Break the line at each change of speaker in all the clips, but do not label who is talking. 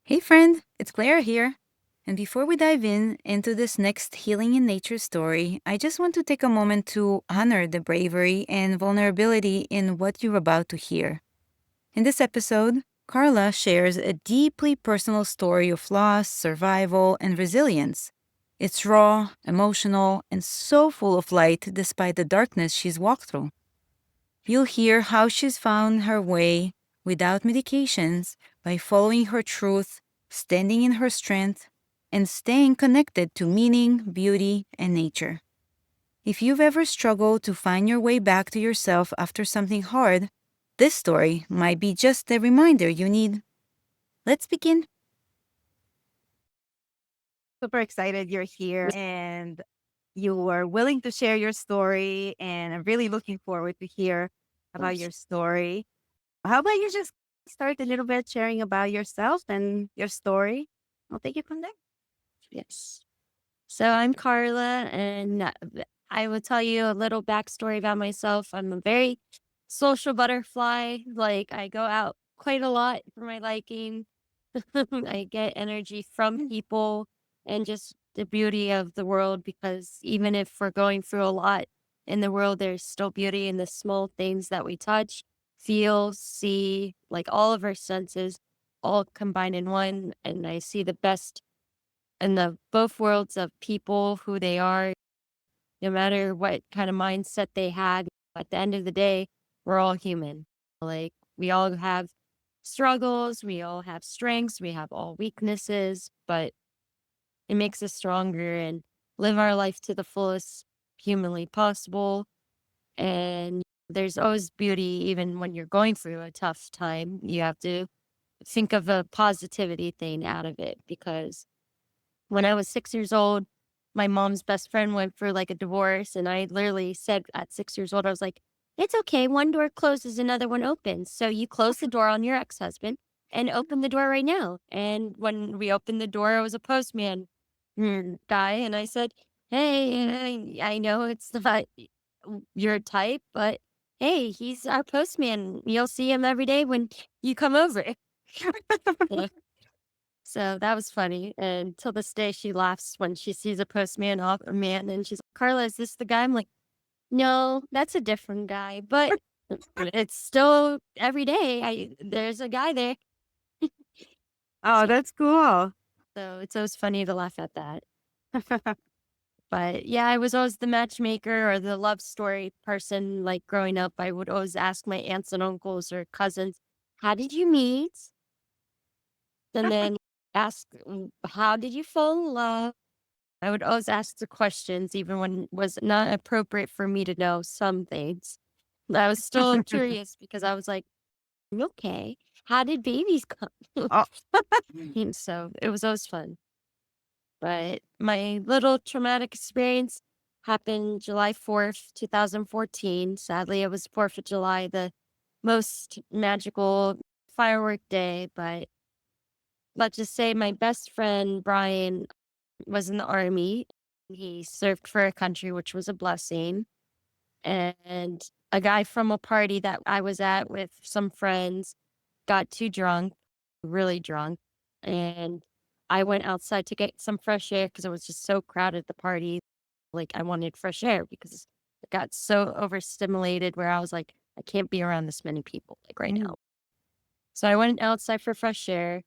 Hey friend, it's Claire here. And before we dive into this next healing in nature story, I just want to take a moment to honor the bravery and vulnerability in what you're about to hear. In this episode, Carla shares a deeply personal story of loss, survival, and resilience. It's raw, emotional, and so full of light despite the darkness she's walked through. You'll hear how she's found her way without medications by following her truth, standing in her strength, and staying connected to meaning, beauty, and nature. If you've ever struggled to find your way back to yourself after something hard, this story might be just the reminder you need. Let's begin.
Super excited you're here and you were willing to share your story. And I'm really looking forward to hear about your story. How about you just start a little bit sharing about yourself and your story? I'll take it from there.
Yes. So I'm Carla, and I will tell you a little backstory about myself. I'm a very social butterfly. Like, I go out quite a lot for my liking. I get energy from people and just the beauty of the world because even if we're going through a lot in the world, there's still beauty in the small things that we touch, feel, see, like all of our senses all combined in one. And I see the best in the both worlds of people, who they are, no matter what kind of mindset they had. At the end of the day, we're all human. Like, we all have struggles, we all have strengths, we have all weaknesses, but it makes us stronger and live our life to the fullest humanly possible. And there's always beauty, even when you're going through a tough time. You have to think of a positivity thing out of it because when I was 6 years old, my mom's best friend went for, like, a divorce, and I literally said at 6 years old, I was like, "It's okay, one door closes, another one opens, so you close the door on your ex-husband and open the door right now." And when we opened the door, it was a postman guy, and I said, "Hey, I know it's not your type, but hey, he's our postman. You'll see him every day when you come over." So that was funny, and till this day, she laughs when she sees a postman off a man, and she's like, "Carla, is this the guy?" I'm like, "No, that's a different guy, but it's still every day, I there's a guy there."
Oh,
So
that's cool.
so it's always funny to laugh at that. But, yeah, I was always the matchmaker or the love story person, like, growing up, I would always ask my aunts and uncles or cousins, "How did you meet?" And then ask, "How did you fall in love?" I would always ask the questions even when it was not appropriate for me to know some things. I was still curious because I was like, "Okay, how did babies come?"
Oh,
And so it was always fun. But my little traumatic experience happened July 4th, 2014. Sadly, it was 4th of July, the most magical firework day. But let's just say my best friend, Brian, was in the army. He served for a country, which was a blessing. And a guy from a party that I was at with some friends got too drunk, really drunk. And I went outside to get some fresh air because it was just so crowded at the party. Like, I wanted fresh air because I got so overstimulated where I was like, I can't be around this many people like right
mm,
now. So I went outside for fresh air.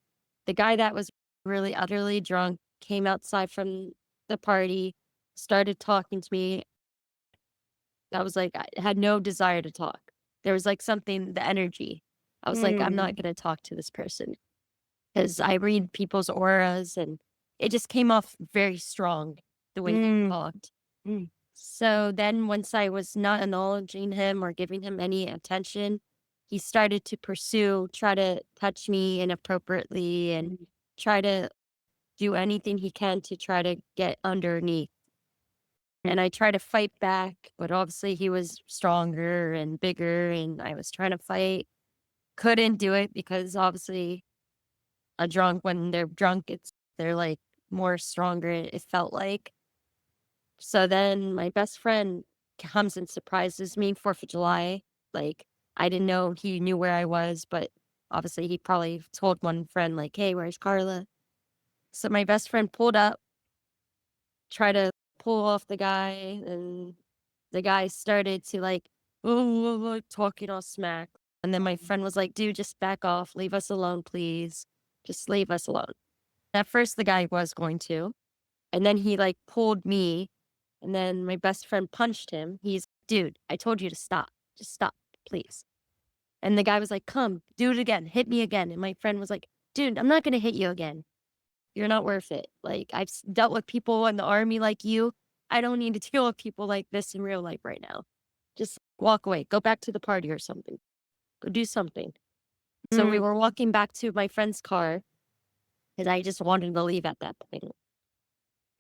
The guy that was really utterly drunk came outside from the party, started talking to me. I was like, I had no desire to talk. There was like something, the energy. I was like, I'm not
mm,
going to talk to this person because I read people's auras and it just came off very strong the way he
mm,
talked.
mm,
So then once I was not acknowledging him or giving him any attention, he started to pursue, try to touch me inappropriately and
mm,
try to do anything he can to try to get underneath. And I tried to fight back, but obviously he was stronger and bigger and I was trying to fight. Couldn't do it because obviously a drunk, when they're drunk, they're like more stronger, it felt like. So then my best friend comes and surprises me 4th of July. Like, I didn't know he knew where I was, but Obviously, he probably told one friend, like, hey, where's Carla? So my best friend pulled up, tried to pull off the guy, and the guy started to like, oh, talking all smack. And then my friend was like, dude, just back off. Leave us alone, please. Just leave us alone. At first, the guy was going to. And then he like pulled me. And then my best friend punched him. He's, dude, I told you to stop. Just stop, please. And the guy was like, come, do it again. Hit me again. And my friend was like, dude, I'm not going to hit you again. You're not worth it. Like, dealt with people in the army like you. I don't need to deal with people like this in real life right now. Just walk away. Go back to the party or something. Go do something. So we
Mm.
were walking back to my friend's car because I just wanted to leave at that point.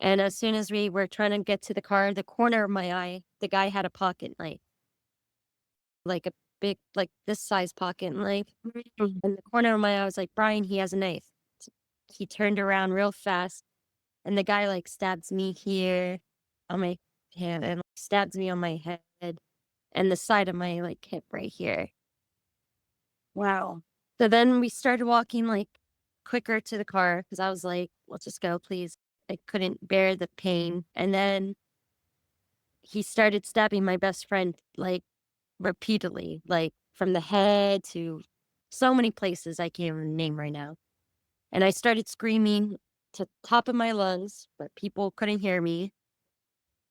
And as soon as we were trying to get to the car, the corner of my eye, the guy had a pocket knife, like a big, like this size pocket knife.
Mm.
In the corner of my eye, I was like, Brian, he has a knife. He turned around real fast, and the guy like stabs me here on my hand and like, stabs me on my head and the side of my like hip right here.
Wow.
So then we started walking like quicker to the car because I was like, let's just go, please. I couldn't bear the pain. And then he started stabbing my best friend like repeatedly, like from the head to so many places I can't even name right now. And I started screaming to the top of my lungs, but people couldn't hear me.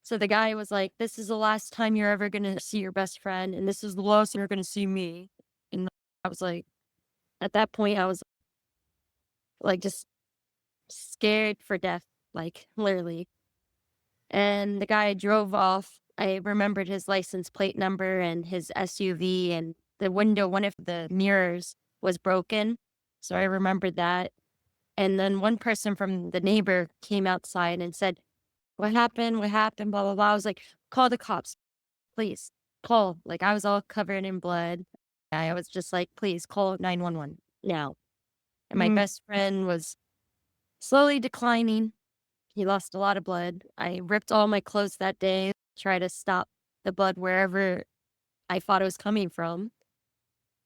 So the guy was like, this is the last time you're ever going to see your best friend. And this is the last time you're going to see me. And I was like, at that point, I was like, just scared for death, like literally. And the guy drove off. I remembered his license plate number and his SUV, and the window, one of the mirrors was broken. So I remembered that. And then one person from the neighbor came outside and said, what happened? What happened? Blah, blah, blah. I was like, call the cops, please. Call. Like I was all covered in blood. I was just like, please call 911 now. And my
Mm.
best friend was slowly declining. He lost a lot of blood. I ripped all my clothes that day, try to stop the blood wherever I thought it was coming from.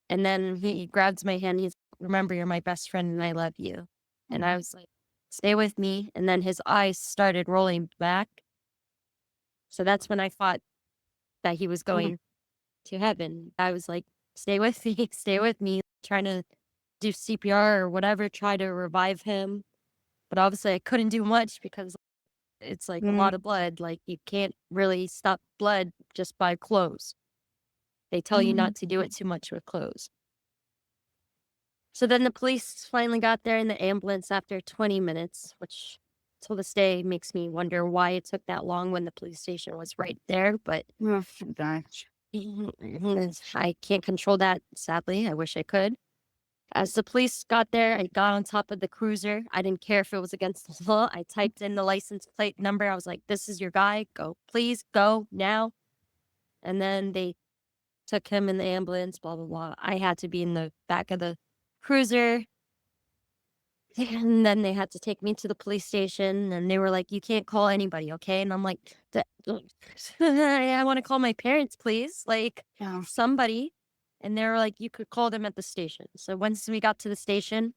And then he grabs my hand. He's, remember, you're my best friend and I love you. And I was like, stay with me. And then his eyes started rolling back. So that's when I thought that he was
Mm.
going to heaven. I was like, stay with me, stay with me, trying to do CPR or whatever, try to revive him. But obviously I couldn't do much because it's like a
Mm.
lot of blood. Like you can't really stop blood just by clothes. They tell you
Mm.
not to do it too much with clothes. So then the police finally got there in the ambulance after 20 minutes, which till this day makes me wonder why it took that long when the police station was right there. But
Oh, gosh.
I can't control that, sadly. I wish I could. As the police got there, I got on top of the cruiser. I didn't care if it was against the law. I typed in the license plate number. I was like, this is your guy. Go, please go now. And then they took him in the ambulance, blah, blah, blah. I had to be in the back of the cruiser. And then they had to take me to the police station and they were like, you can't call anybody, okay? And I'm like, I want to call my parents, please. Like
Yeah.
somebody. And they were like, you could call them at the station. So once we got to the station,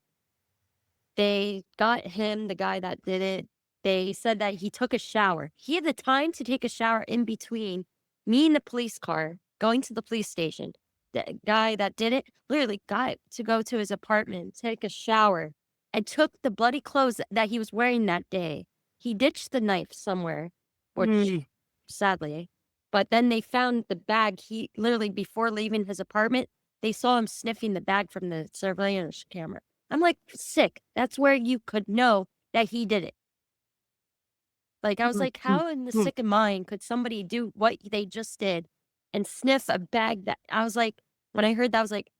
they got him, the guy that did it. They said that he took a shower. He had the time to take a shower in between me and the police car going to the police station. The guy that did it literally got to go to his apartment, take a shower, and took the bloody clothes that he was wearing that day. He ditched the knife somewhere, which
Mm.
sadly, but then they found the bag. He literally, before leaving his apartment, they saw him sniffing the bag from the surveillance camera. I'm like, sick. That's where you could know that he did it. Like, I was
Mm.
like,
Mm.
how in the
Mm.
sick of mind could somebody do what they just did and sniff a bag that I was like, when I heard that, I was like,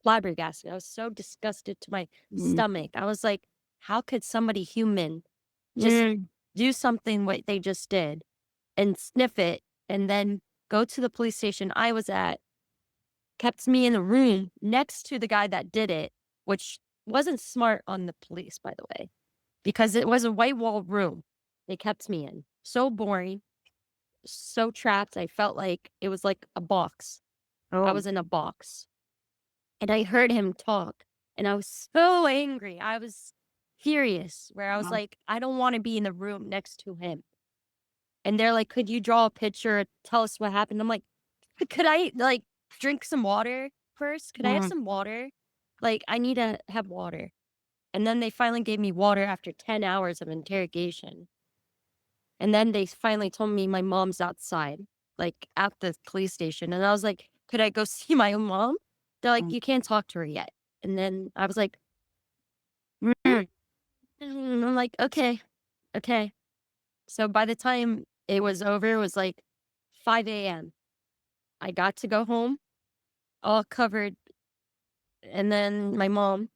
flabbergasted. I was so disgusted to my
Mm.
stomach. I was like, how could somebody human just
Mm.
do something what they just did and sniff it and then go to the police station I was at, kept me in the room next to the guy that did it, which wasn't smart on the police, by the way, because it was a white wall room they kept me in. So boring, so trapped. I felt like it was like a box. I
Oh.
was in a box. and I heard him talk, and I was so angry. I was furious, where I was like, I don't want to be in the room next to him. And they're like, could you draw a picture? Tell us what happened. I'm like, could I like drink some water first? Could I have some water? Like, I need to have water. And then they finally gave me water after 10 hours of interrogation. And then they finally told me my mom's outside, like at the police station. And I was like, could I go see my own mom? They're like, you can't talk to her yet. And then I was like, "Mm." And I'm like, okay, okay. So by the time it was over, it was like 5 a.m. I got to go home, all covered. And then my mom,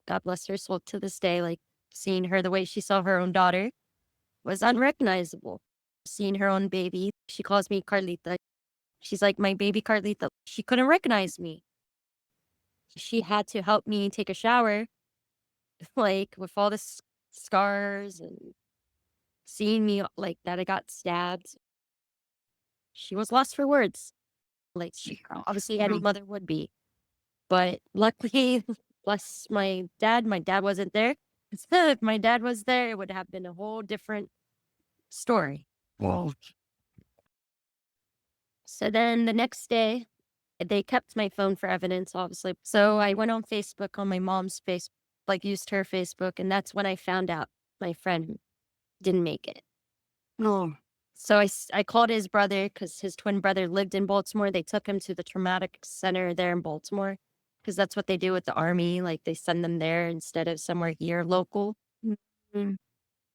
God bless her soul to this day, like seeing her the way she saw her own daughter was unrecognizable. Seeing her own baby, she calls me Carlita. She's like, my baby Carlita. She couldn't recognize me. She had to help me take a shower, like with all the scars and seeing me like that I got stabbed. She was lost for words. Like she obviously any mother would be. But luckily, bless my dad wasn't there. If my dad was there, it would have been a whole different story. Well, so then the next day, they kept my phone for evidence, obviously. So I went on Facebook on my mom's face, like used her Facebook, and that's when I found out my friend didn't make it.
No.
So I called his brother because his twin brother lived in Baltimore. They took him to the traumatic center there in Baltimore because that's what they do with the army. Like they send them there instead of somewhere here local.
Mhm.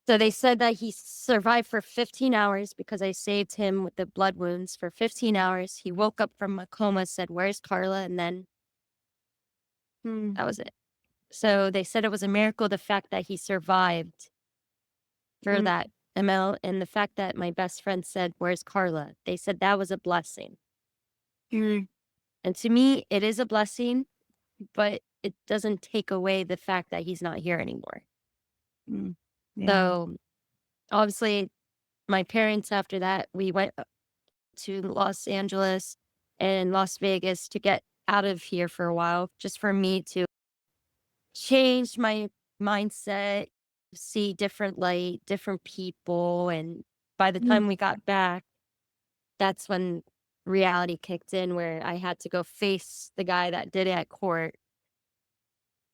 So they said that he survived for 15 hours because I saved him with the blood wounds for 15 hours. He woke up from a coma, said, "Where's Carla?" And then that was it. So they said it was a miracle, the fact that he survived for that ML and the fact that my best friend said, "Where's Carla?" They said that was a blessing.
Mhm.
And to me, it is a blessing, but it doesn't take away the fact that he's not here anymore.
Mm. Yeah.
So obviously, my parents, after that, we went to Los Angeles and Las Vegas to get out of here for a while, just for me to change my mindset, see different light, different people. And by the time we got back, that's when reality kicked in, where I had to go face the guy that did it at court.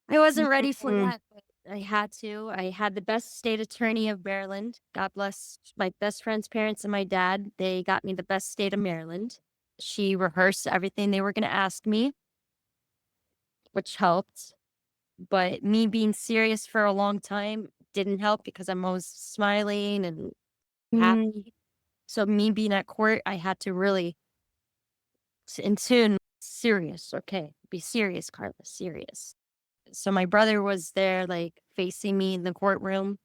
I wasn't ready for
Mhm.
that, but I had to. I had the best state attorney of Maryland. God bless my best friend's parents and my dad. They got me the best state of Maryland. She rehearsed everything they were going to ask me, which helped. But me being serious for a long time didn't help because I'm always smiling and
Mhm.
happy. So me being at court, I had to really in tune, serious. Okay, be serious, Carla, serious. So my brother was there, like facing me in the courtroom.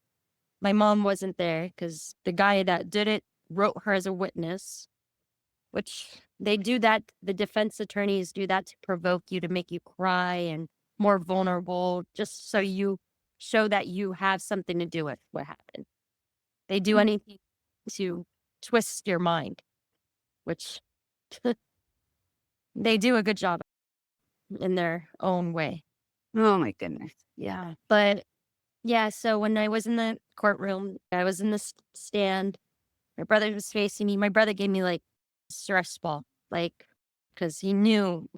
My mom wasn't there because the guy that did it wrote her as a witness, which they do that. The defense attorneys do that to provoke you, to make you cry and more vulnerable, just so you show that you have something to do with what happened. They do anything to twist your mind, which they do a good job in their own way.
Oh my goodness. Yeah.
But yeah, so when I was in the courtroom, I was in the stand. My brother was facing me. My brother gave me like stress ball, like, because he knew.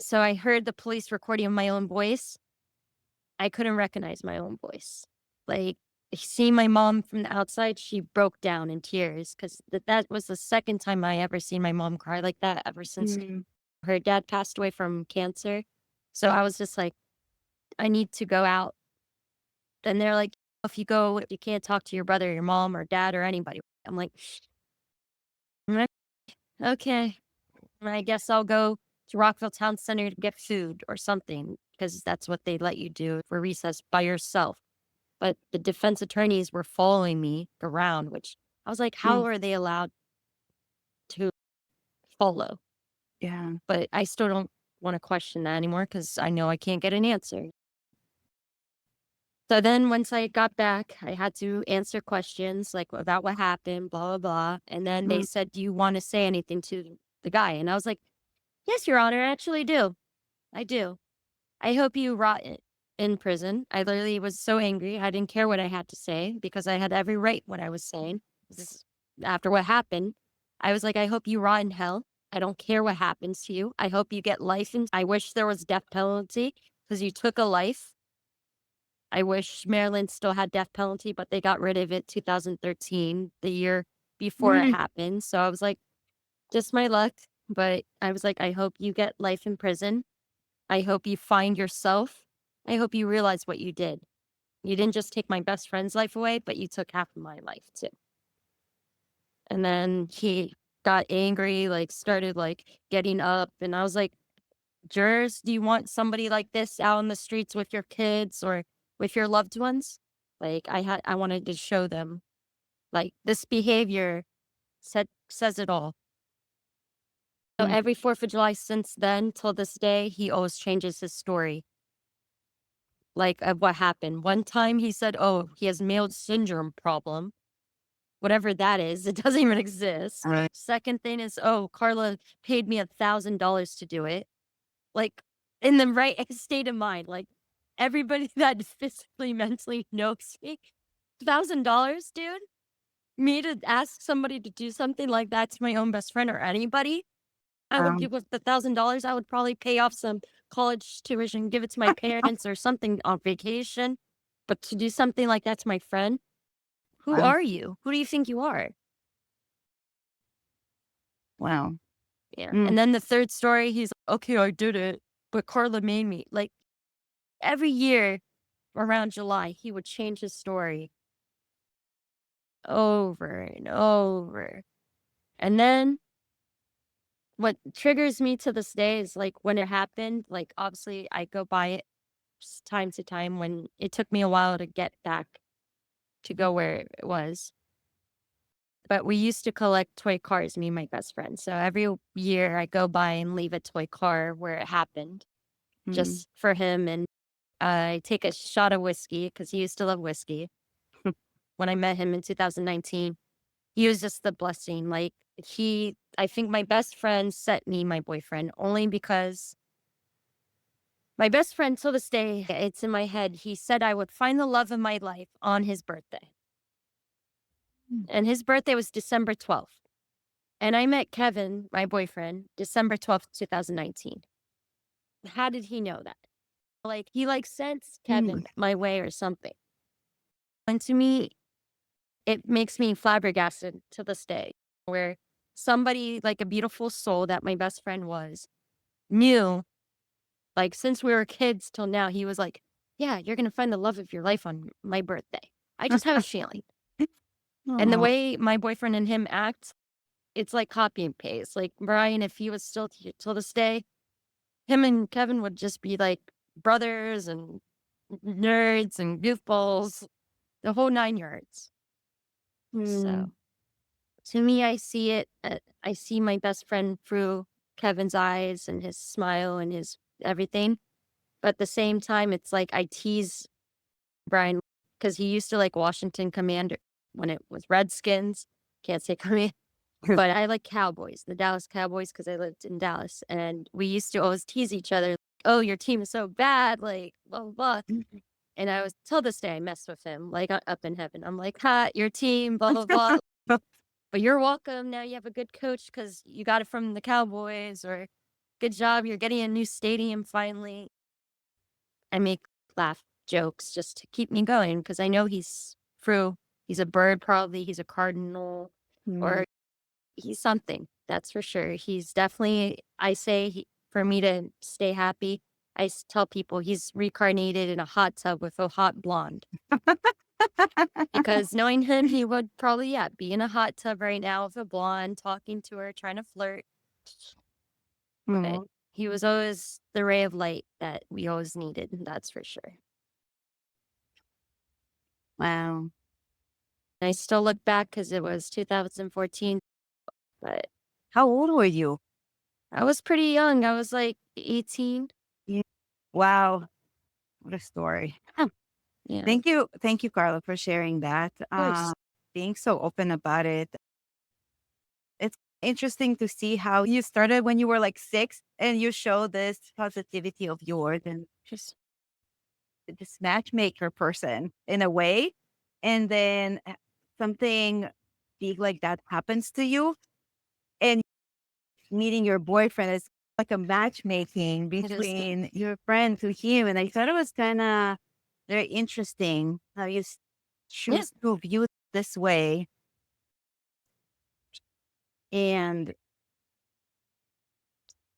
So I heard the police recording of my own voice. I couldn't recognize my own voice. Like, seeing my mom from the outside, she broke down in tears because that was the second time I ever seen my mom cry like that ever since
Mhm.
her dad passed away from cancer. So I was just like, I need to go out. And they're like, if you go, you can't talk to your brother, your mom, or dad, or anybody. I'm like, "Mm, okay, I guess I'll go to Rockville Town Center to get food or something because that's what they let you do for recess by yourself." But the defense attorneys were following me around, which I was like, how
Mm.
are they allowed to follow?
Yeah.
But I still don't want to question that anymore because I know I can't get an answer. So then once I got back, I had to answer questions like about what happened, blah, blah, blah. And then they
Mm.
said, do you want to say anything to the guy? And I was like, Yes, Your Honor, I actually do. I do. I hope you rot in prison. I literally was so angry. I didn't care what I had to say because I had every right what I was saying. This, after what happened, I was like, I hope you rot in hell. I don't care what happens to you. I hope you get life. And I wish there was death penalty because you took a life. I wish Maryland still had death penalty, but they got rid of it 2013, the year before it
Mm.
happened. So I was like, just my luck. But I was like, I hope you get life in prison. I hope you find yourself. I hope you realize what you did. You didn't just take my best friend's life away, but you took half of my life too. And then he got angry, like started like getting up. And I was like, jurors, do you want somebody like this out in the streets with your kids or with your loved ones? Like I wanted to show them like this behavior says it all. So
Mm.
every 4th of July since then till this day, he always changes his story, like, of what happened. One time he said, "Oh, he has male syndrome problem," whatever that is, it doesn't even exist.
Right.
Second thing is, "Oh, Carla paid me $1,000 to do it." Like, in the right state of mind, like, everybody that physically, mentally knows me, $1,000, dude? Me to ask somebody to do something like that to my own best friend or anybody? I would
Um,
give with the $1,000, I would probably pay off some college tuition, give it to my parents or something on vacation. But to do something like that to my friend, who
wow.
are you? Who do you think you are?
Wow.
Yeah.
Mm.
And then the third story, he's like, okay, I did it, but Carla made me. Like every year around July, he would change his story over and over. And then what triggers me to this day is like when it happened, like obviously I go by it time to time when it took me a while to get back to go where it was. But we used to collect toy cars, me and my best friend. So every year I go by and leave a toy car where it happened
Mm.
just for him. And I take a shot of whiskey because he used to love whiskey. When I met him in 2019, he was just the blessing. Like I think my best friend set me my boyfriend only because my best friend till this day, it's in my head. He said I would find the love of my life on his birthday.
Mm.
And his birthday was December 12th. And I met Kevin, my boyfriend, December 12th, 2019. How did he know that? Like, he like sensed
Mm.
Kevin my way or something. And to me, it makes me flabbergasted to this day, where somebody like a beautiful soul that my best friend was knew, like, since we were kids till now, he was like, yeah, you're going to find the love of your life on my birthday. I just have a feeling. And the
Oh,
way my boyfriend and him act, it's like copy and paste. Like Brian, if he was still here till this day, him and Kevin would just be like brothers and nerds and goofballs, the whole 9 yards.
mm.
So to me, I see it. I see my best friend through Kevin's eyes and his smile and his everything. But at the same time, it's like I tease Brian because he used to like Washington Commander when it was Redskins. Can't say command. But I like Cowboys, the Dallas Cowboys, because I lived in Dallas, and we used to always tease each other, "Oh, your team is so bad," like, blah, blah, blah, and I was till this day, I mess with him, like, up in heaven. I'm like, "Ha, your team, blah, blah, blah, but you're welcome. Now you have a good coach because you got it from the Cowboys," or, "Good job, you're getting a new stadium finally." I make laugh jokes just to keep me going because I know he's a bird probably, he's a cardinal,
Mm.
or he's something, that's for sure. He's definitely for me to stay happy, tell people he's reincarnated in a hot tub with a hot blonde. Because knowing him, he would probably, yeah, be in a hot tub right now with a blonde, talking to her, trying to flirt. But
Oh,
he was always the ray of light that we always needed, that's for sure.
wow.
I still look back because it was 2014, but
How old were you?
I was pretty young. I was like 18.
Yeah. Wow. What a story.
Yeah, of
Thank you. Thank you, Carla, for sharing that.
course.
Being so open about it. It's interesting to see how you started when you were like 6 and you show this positivity of yours and just this matchmaker person in a way. And then something big like that happens to you. And meeting your boyfriend is like a matchmaking
It is.
between your friend to him. And I thought it was kind of very interesting how you
Yeah.
choose to view it this way. And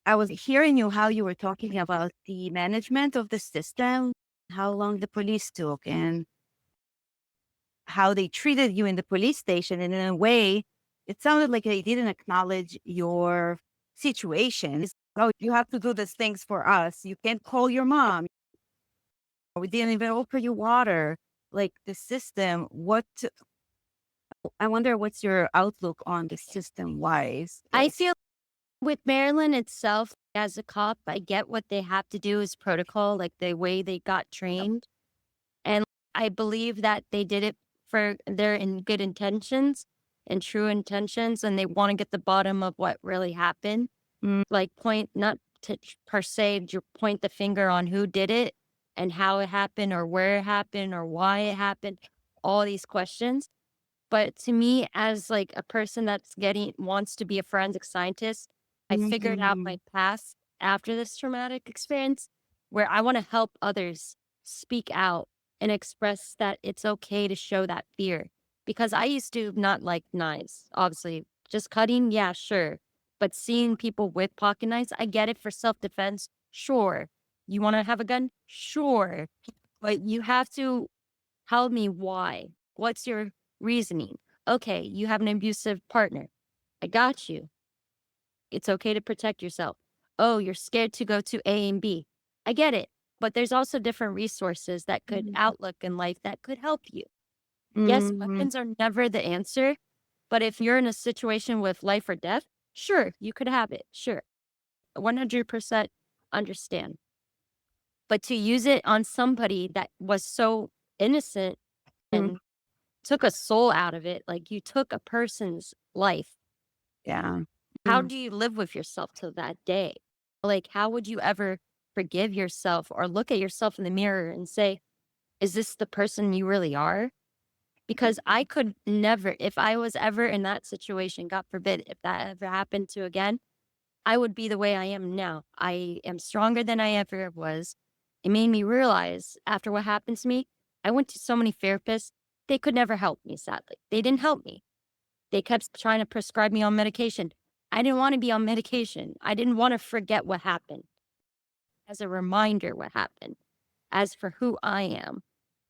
I was hearing you how you were talking about the management of the system, how long the police took, and how they treated you in the police station. And in a way, it sounded like they didn't acknowledge your situation. It's, oh, you have to do these things for us. You can't call your mom. We didn't even offer you water. Like the system, I wonder what's your outlook on the system wise?
I feel with Maryland itself, as a cop, I get what they have to do is protocol, like the way they got trained. And I believe that they did it for their in good intentions and true intentions, and they want to get the bottom of what really happened.
Mm,
Like point not to per se point the finger on who did it and how it happened or where it happened or why it happened, all these questions. But to me, as like a person that's getting wants to be a forensic scientist, I figured out
mhm,
my path after this traumatic experience where I want to help others speak out and express that it's okay to show that fear. Because I used to not like knives, obviously. Just cutting, yeah, sure. But seeing people with pocket knives, I get it for self defense, sure. You want to have a gun? Sure. But you have to tell me why. What's your reasoning? Okay, you have an abusive partner. I got you. It's okay to protect yourself. Oh, you're scared to go to A and B. I get it. But there's also different resources that could
mhm,
outlook in life that could help you. Yes,
mhm,
weapons are never the answer. But if you're in a situation with life or death, sure, you could have it. Sure. 100% understand. But to use it on somebody that was so innocent
mhm.
and took a soul out of it, like you took a person's life.
Yeah.
How
Mm,
do you live with yourself till that day? Like, how would you ever forgive yourself or look at yourself in the mirror and say, is this the person you really are? Because I could never, if I was ever in that situation, God forbid, if that ever happened to again, I would be the way I am now. I am stronger than I ever was. It made me realize after what happened to me, I went to so many therapists. They could never help me, sadly. They didn't help me. They kept trying to prescribe me on medication. I didn't want to be on medication. I didn't want to forget what happened. As a reminder, what happened. As for who I am,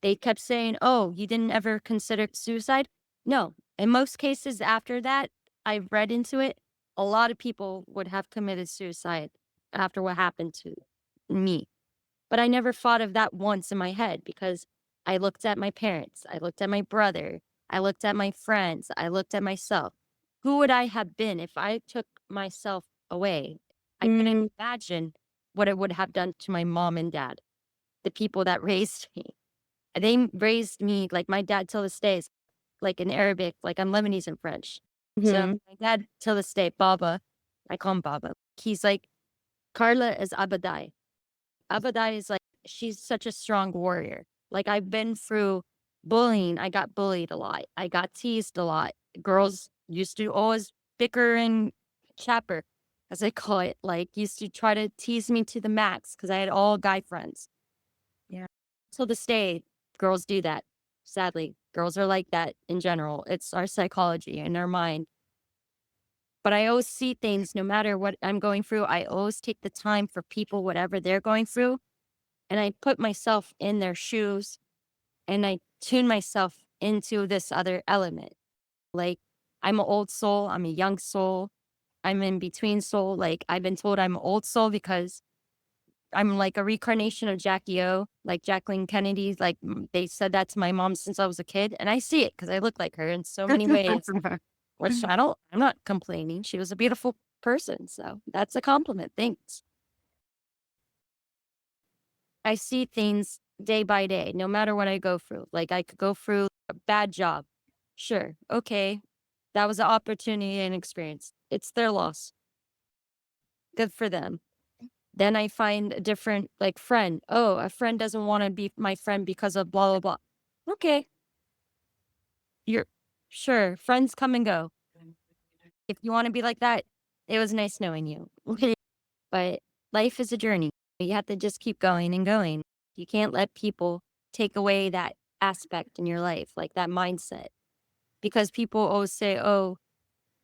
they kept saying, oh, you didn't ever consider suicide? No. In most cases, after that, I've read into it. A lot of people would have committed suicide after what happened to me. But I never thought of that once in my head because I looked at my parents, I looked at my brother, I looked at my friends, I looked at myself. Who would I have been if I took myself away? I couldn't
mm,
imagine what it would have done to my mom and dad, the people that raised me. They raised me like my dad till this day is like in Arabic, like I'm Lebanese and French. So
mhm,
my dad till this day, Baba, I call him Baba. He's like, Carla is Abadai. Abadai is like, she's such a strong warrior. Like, I've been through bullying. I got bullied a lot. I got teased a lot. Girls used to always bicker and chapper, as I call it. Like, used to try to tease me to the max because I had all guy friends.
yeah.
Till this day, girls do that. Sadly, girls are like that in general. It's our psychology and our mind. But I always see things no matter what I'm going through. I always take the time for people, whatever they're going through, and I put myself in their shoes and I tune myself into this other element. Like, I'm an old soul, I'm a young soul, I'm in between soul. Like, I've been told I'm an old soul because I'm like a reincarnation of Jackie O, like Jacqueline Kennedy. Like, they said that to my mom since I was a kid. And I see it because I look like her in so many ways, which I'm not complaining. She was a beautiful person. So that's a compliment. Thanks. I see things day by day, no matter what I go through. Like I could go through a bad job. Sure. Okay. That was an opportunity and experience. It's their loss. Good for them. Then I find a different like friend. Oh, a friend doesn't want to be my friend because of blah blah blah. Okay, you're sure. Friends come and go. If you want to be like that, it was nice knowing you. But life is a journey. You have to just keep going and going. You can't let people take away that aspect in your life, like that mindset. Because people always say, oh,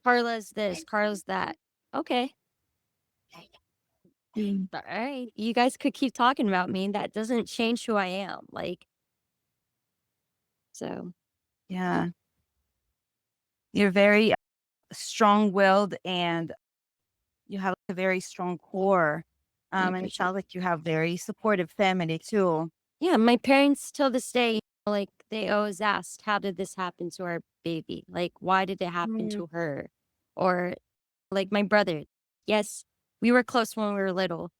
Carla's this, Carla's that. Okay. All right. You guys could keep talking about me. That doesn't change who I am. Like, so
Yeah. You're very strong-willed and you have a very strong core.
I
And it
appreciate it.
sounds like you have very supportive family too.
Yeah. My parents till this day, like, they always asked, how did this happen to our baby? Like, why did it happen
Mm,
to her? Or like my brother. Yes, we were close when we were little.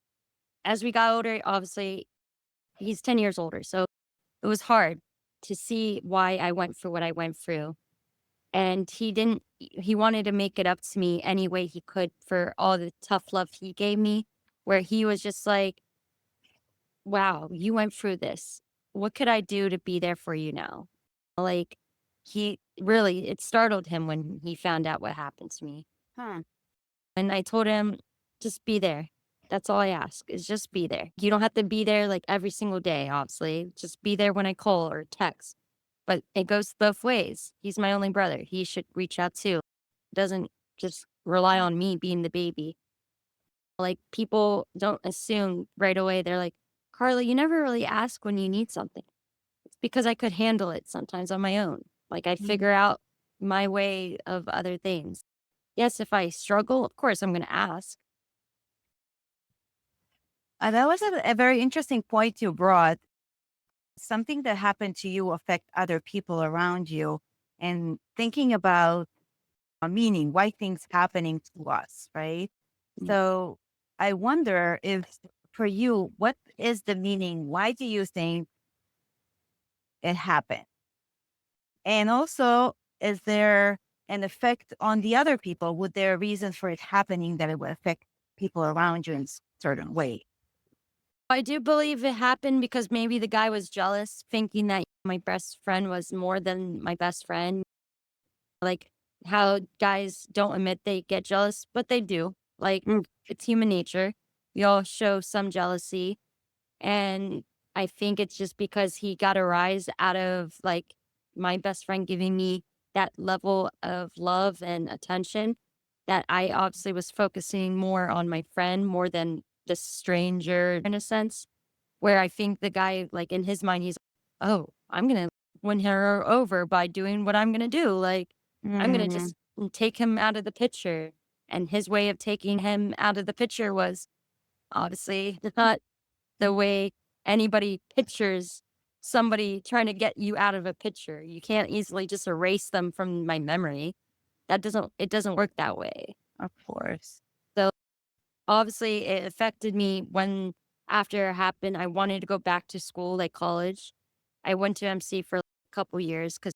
As we got older, obviously, he's 10 years older. So it was hard to see why I went through what I went through. And he wanted to make it up to me any way he could for all the tough love he gave me, where he was just like, wow, you went through this. What could I do to be there for you now? Like, he really, it startled him when he found out what happened to me.
huh.
And I told him, just be there. That's all I ask is just be there. You don't have to be there like every single day, obviously. Just be there when I call or text. But it goes both ways. He's my only brother. He should reach out too. Doesn't just rely on me being the baby. Like people don't assume right away. They're like, Carla, you never really ask when you need something. It's because I could handle it sometimes on my own. Like I
Mm.
figure out my way of other things. Yes, if I struggle, of course I'm going to ask.
That was a very interesting point you brought. Something that happened to you affect other people around you, and thinking about meaning, why things happening to us, right?
Yeah.
So I wonder if for you, what is the meaning? Why do you think it happened? And also, is there an effect on the other people? Would there a reason for it happening that it would affect people around you in certain way?
I do believe it happened because maybe the guy was jealous, thinking that my best friend was more than my best friend. Like how guys don't admit they get jealous, but they do. Like
Mm,
it's human nature. We all show some jealousy. And I think it's just because he got a rise out of like my best friend giving me that level of love and attention that I obviously was focusing more on my friend more than the stranger in a sense. Where I think the guy, like in his mind, he's, oh, I'm gonna win her over by doing what I'm gonna do. Like, I'm gonna
mhm,
just take him out of the picture. And his way of taking him out of the picture was obviously not the way anybody pictures somebody trying to get you out of a picture. You can't easily just erase them from my memory. It doesn't work that way.
of course.
So obviously, it affected me when after it happened, I wanted to go back to school, like college. I went to MC for a couple years because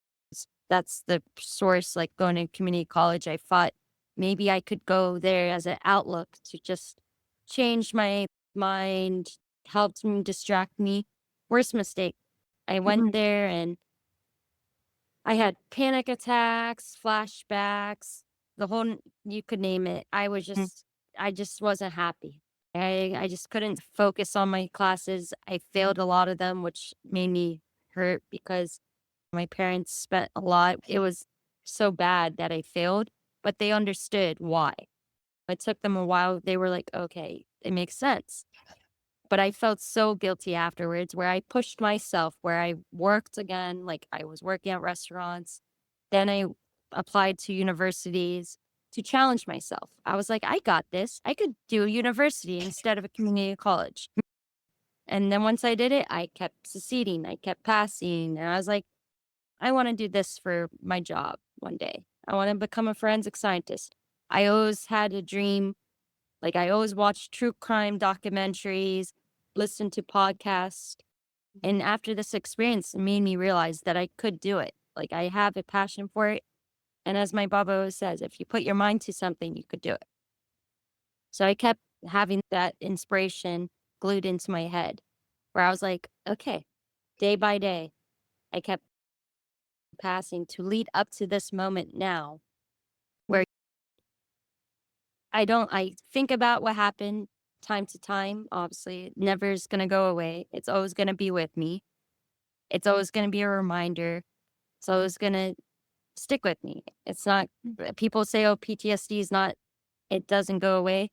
that's the source, like going to community college. I thought maybe I could go there as an outlook to just change my mind, helped me distract me. Worst mistake. I went
Mhm,
there and I had panic attacks, flashbacks, the whole you could name it.
mm,
I just wasn't happy. I just couldn't focus on my classes. I failed a lot of them, which made me hurt because my parents spent a lot. It was so bad that I failed, but they understood why. It took them a while. They were like, okay, it makes sense. But I felt so guilty afterwards where I pushed myself, where I worked again, like I was working at restaurants. Then I applied to universities to challenge myself. I was like, I got this. I could do a university instead of a community college. And then once I did it, I kept succeeding. I kept passing. And I was like, I want to do this for my job one day. I want to become a forensic scientist. I always had a dream like, I always watch true crime documentaries, listen to podcasts, and after this experience, it made me realize that I could do it. Like, I have a passion for it. And as my Baba always says, if you put your mind to something, you could do it. So I kept having that inspiration glued into my head where I was like, okay, day by day, I kept passing to lead up to this moment now where I think about what happened time to time. Obviously, it never is going to go away. It's always going to be with me. It's always going to be a reminder. It's always going to stick with me. It's not, people say, oh, PTSD is not, it doesn't go away.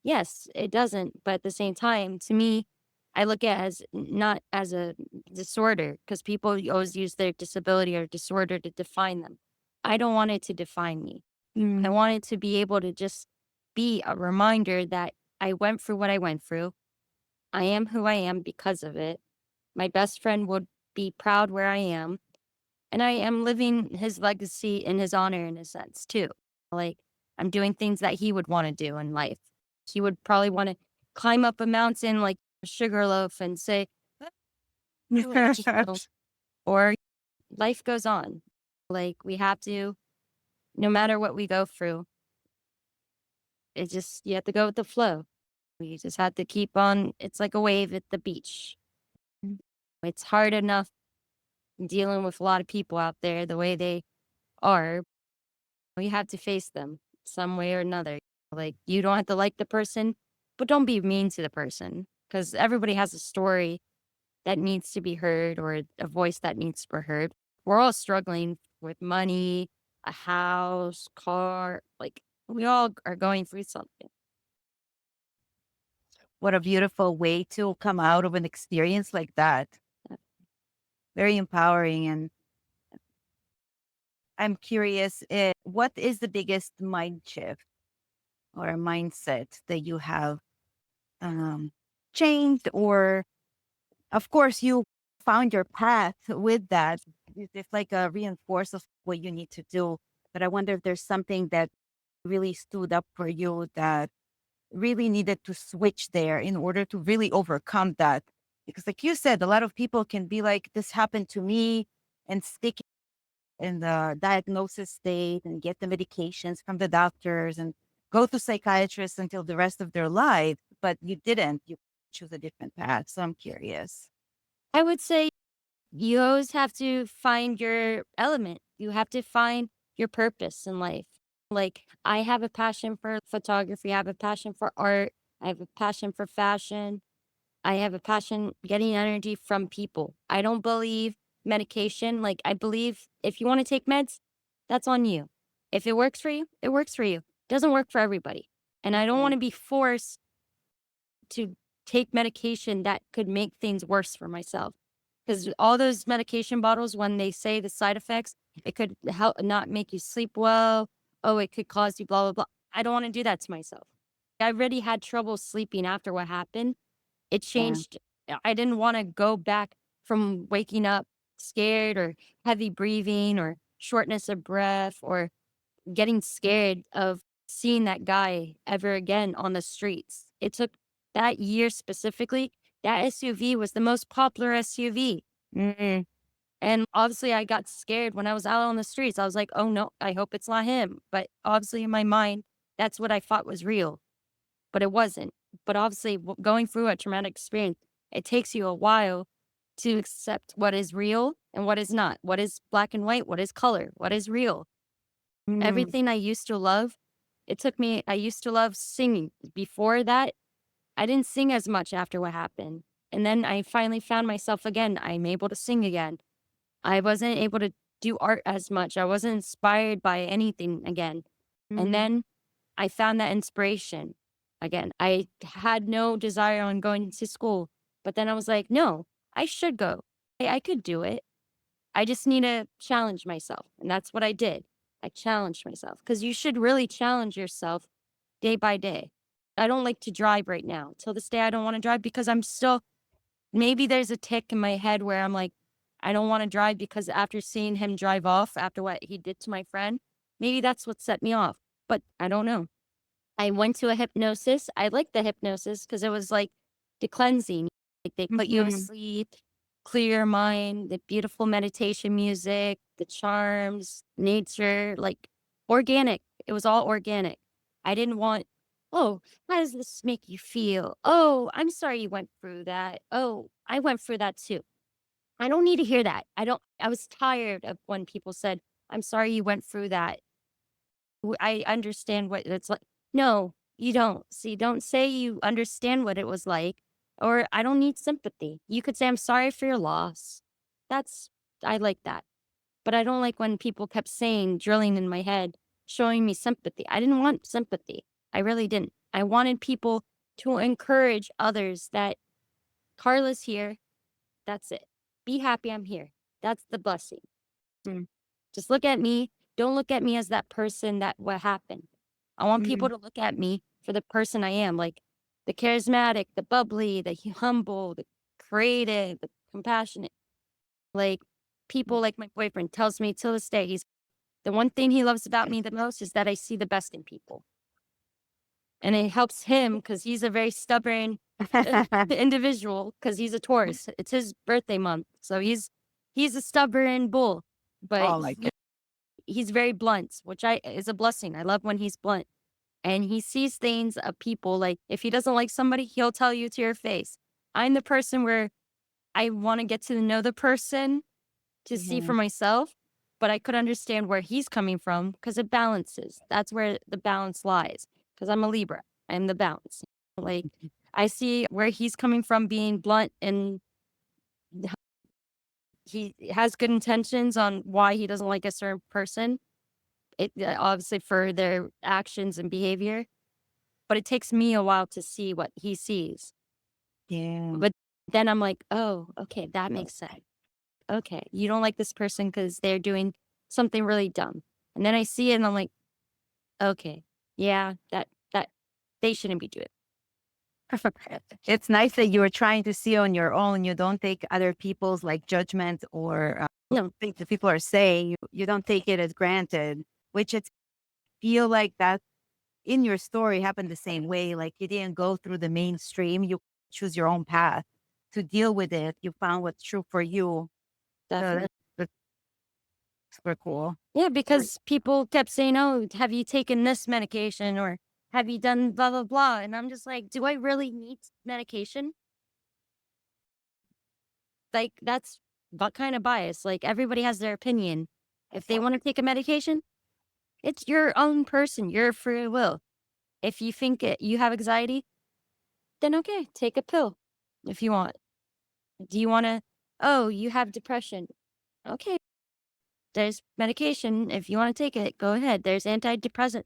Yes, it doesn't. But at the same time, to me, I look at it as not as a disorder because people always use their disability or disorder to define them. I don't want it to define me. I want it to be able to just be a reminder that I went through what I went through. I am who I am because of it. My best friend would be proud where I am. And I am living his legacy in his honor in a sense too. Like I'm doing things that he would want to do in life. He would probably want to climb up a mountain like a sugar loaf and say, or life goes on. Like we have to, no matter what we go through, it just, you have to go with the flow. You just have to keep on. It's like a wave at the beach. It's hard enough dealing with a lot of people out there the way they are. We have to face them some way or another. Like, you don't have to like the person, but don't be mean to the person because everybody has a story that needs to be heard or a voice that needs to be heard. We're all struggling with money, a house, car. Like, we all are going through something.
What a beautiful way to come out of an experience like that. Very empowering. And I'm curious, what is the biggest mind shift or mindset that you have um, changed? Or, of course, you found your path with that. It's like a reinforce of what you need to do. But I wonder if there's something that really stood up for you that really needed to switch there in order to really overcome that. Because, like you said, a lot of people can be like, this happened to me and stick in the diagnosis state and get the medications from the doctors and go to psychiatrists until the rest of their life. But you didn't. You choose a different path. So I'm curious.
I would say you always have to find your element. You have to find your purpose in life. Like, I have a passion for photography, I have a passion for art, I have a passion for fashion, I have a passion getting energy from people. I don't believe medication. Like, I believe if you want to take meds, that's on you. If it works for you, it works for you. It doesn't work for everybody. And I don't want
Mhm.
to be forced to take medication that could make things worse for myself. Because all those medication bottles, when they say the side effects, it could help not make you sleep well. Oh, it could cause you blah, blah, blah. I don't want to do that to myself. I already had trouble sleeping after what happened. It
Yeah.
changed. I didn't want to go back from waking up scared or heavy breathing or shortness of breath or getting scared of seeing that guy ever again on the streets. It took that year specifically, that SUV was the most popular SUV.
Mm,
And obviously, I got scared when I was out on the streets. I was like, oh no, I hope it's not him. But obviously, in my mind, that's what I thought was real, but it wasn't. But obviously, going through a traumatic experience, it takes you a while to accept what is real and what is not, what is black and white, what is color, what is real.
mm,
Everything I used to love, it took me I used to love singing. Before that, I didn't sing as much after what happened. And then I finally found myself again. I'm able to sing again. I wasn't able to do art as much. I wasn't inspired by anything again. And
mm,
then I found that inspiration again. I had no desire on going to school, but then I was like, no, I should go. I could do it. I just need to challenge myself. And that's what I did. I challenged myself because you should really challenge yourself day by day. I don't like to drive right now. Till this day, I don't want to drive because I'm still, maybe there's a tick in my head where I'm like, I don't want to drive because after seeing him drive off after what he did to my friend, maybe that's what set me off. But I don't know. I went to a hypnosis. I liked the hypnosis because it was like the cleansing. Like they put you to
mhm.
sleep, clear mind, the beautiful meditation music, the charms, nature, like organic. It was all organic. I didn't want, oh, how does this make you feel? Oh, I'm sorry you went through that. Oh, I went through that too. I don't need to hear that. I was tired of when people said, I'm sorry you went through that. I understand what it's like. No, you don't. See, don't say you understand what it was like, or I don't need sympathy. You could say, I'm sorry for your loss. That's, I like that. But I don't like when people kept saying, drilling in my head, showing me sympathy. I didn't want sympathy. I really didn't. I wanted people to encourage others that Carla's here. That's it. Be happy I'm here. That's the blessing.
Mm.
Just look at me. Don't look at me as that person that what happened. I want people
Mhm.
to look at me for the person I am, like the charismatic, the bubbly, the humble, the creative, the compassionate. Like people like my boyfriend tells me till this day, he's the one thing he loves about me the most is that I see the best in people. And it helps him because he's a very stubborn individual because he's a Taurus. It's his birthday month. So he's a stubborn bull, but
Oh my god.
he's very blunt, which I is a blessing. I love when he's blunt. And he sees things of people like if he doesn't like somebody, he'll tell you to your face. I'm the person where I want to get to know the person to see for
Mhm.
myself, but I could understand where he's coming from because it balances. That's where the balance lies. Because I'm a Libra. I'm the balance. Like I see where he's coming from being blunt and he has good intentions on why he doesn't like a certain person. It obviously for their actions and behavior, but it takes me a while to see what he sees.
Yeah.
But then I'm like, oh, okay, that makes sense. Okay, you don't like this person because they're doing something really dumb. And then I see it and I'm like, okay, yeah, that they shouldn't be doing
It's nice that you are trying to see on your own. You don't take other people's like judgment or
no,
things that people are saying. You don't take it as granted, which it's feel like that in your story happened the same way. Like you didn't go through the mainstream. You choose your own path to deal with it. You found what's true for you. So
definitely.
that's super cool.
Yeah, because people kept saying, oh, have you taken this medication or have you done blah, blah, blah? And I'm just like, do I really need medication? Like, that's what kind of bias? Like, everybody has their opinion. If they want to take a medication, it's your own person, your free will. If you think you have anxiety, then okay, take a pill if you want. Do you want to, oh, you have depression. Okay, there's medication. If you want to take it, go ahead. There's antidepressant.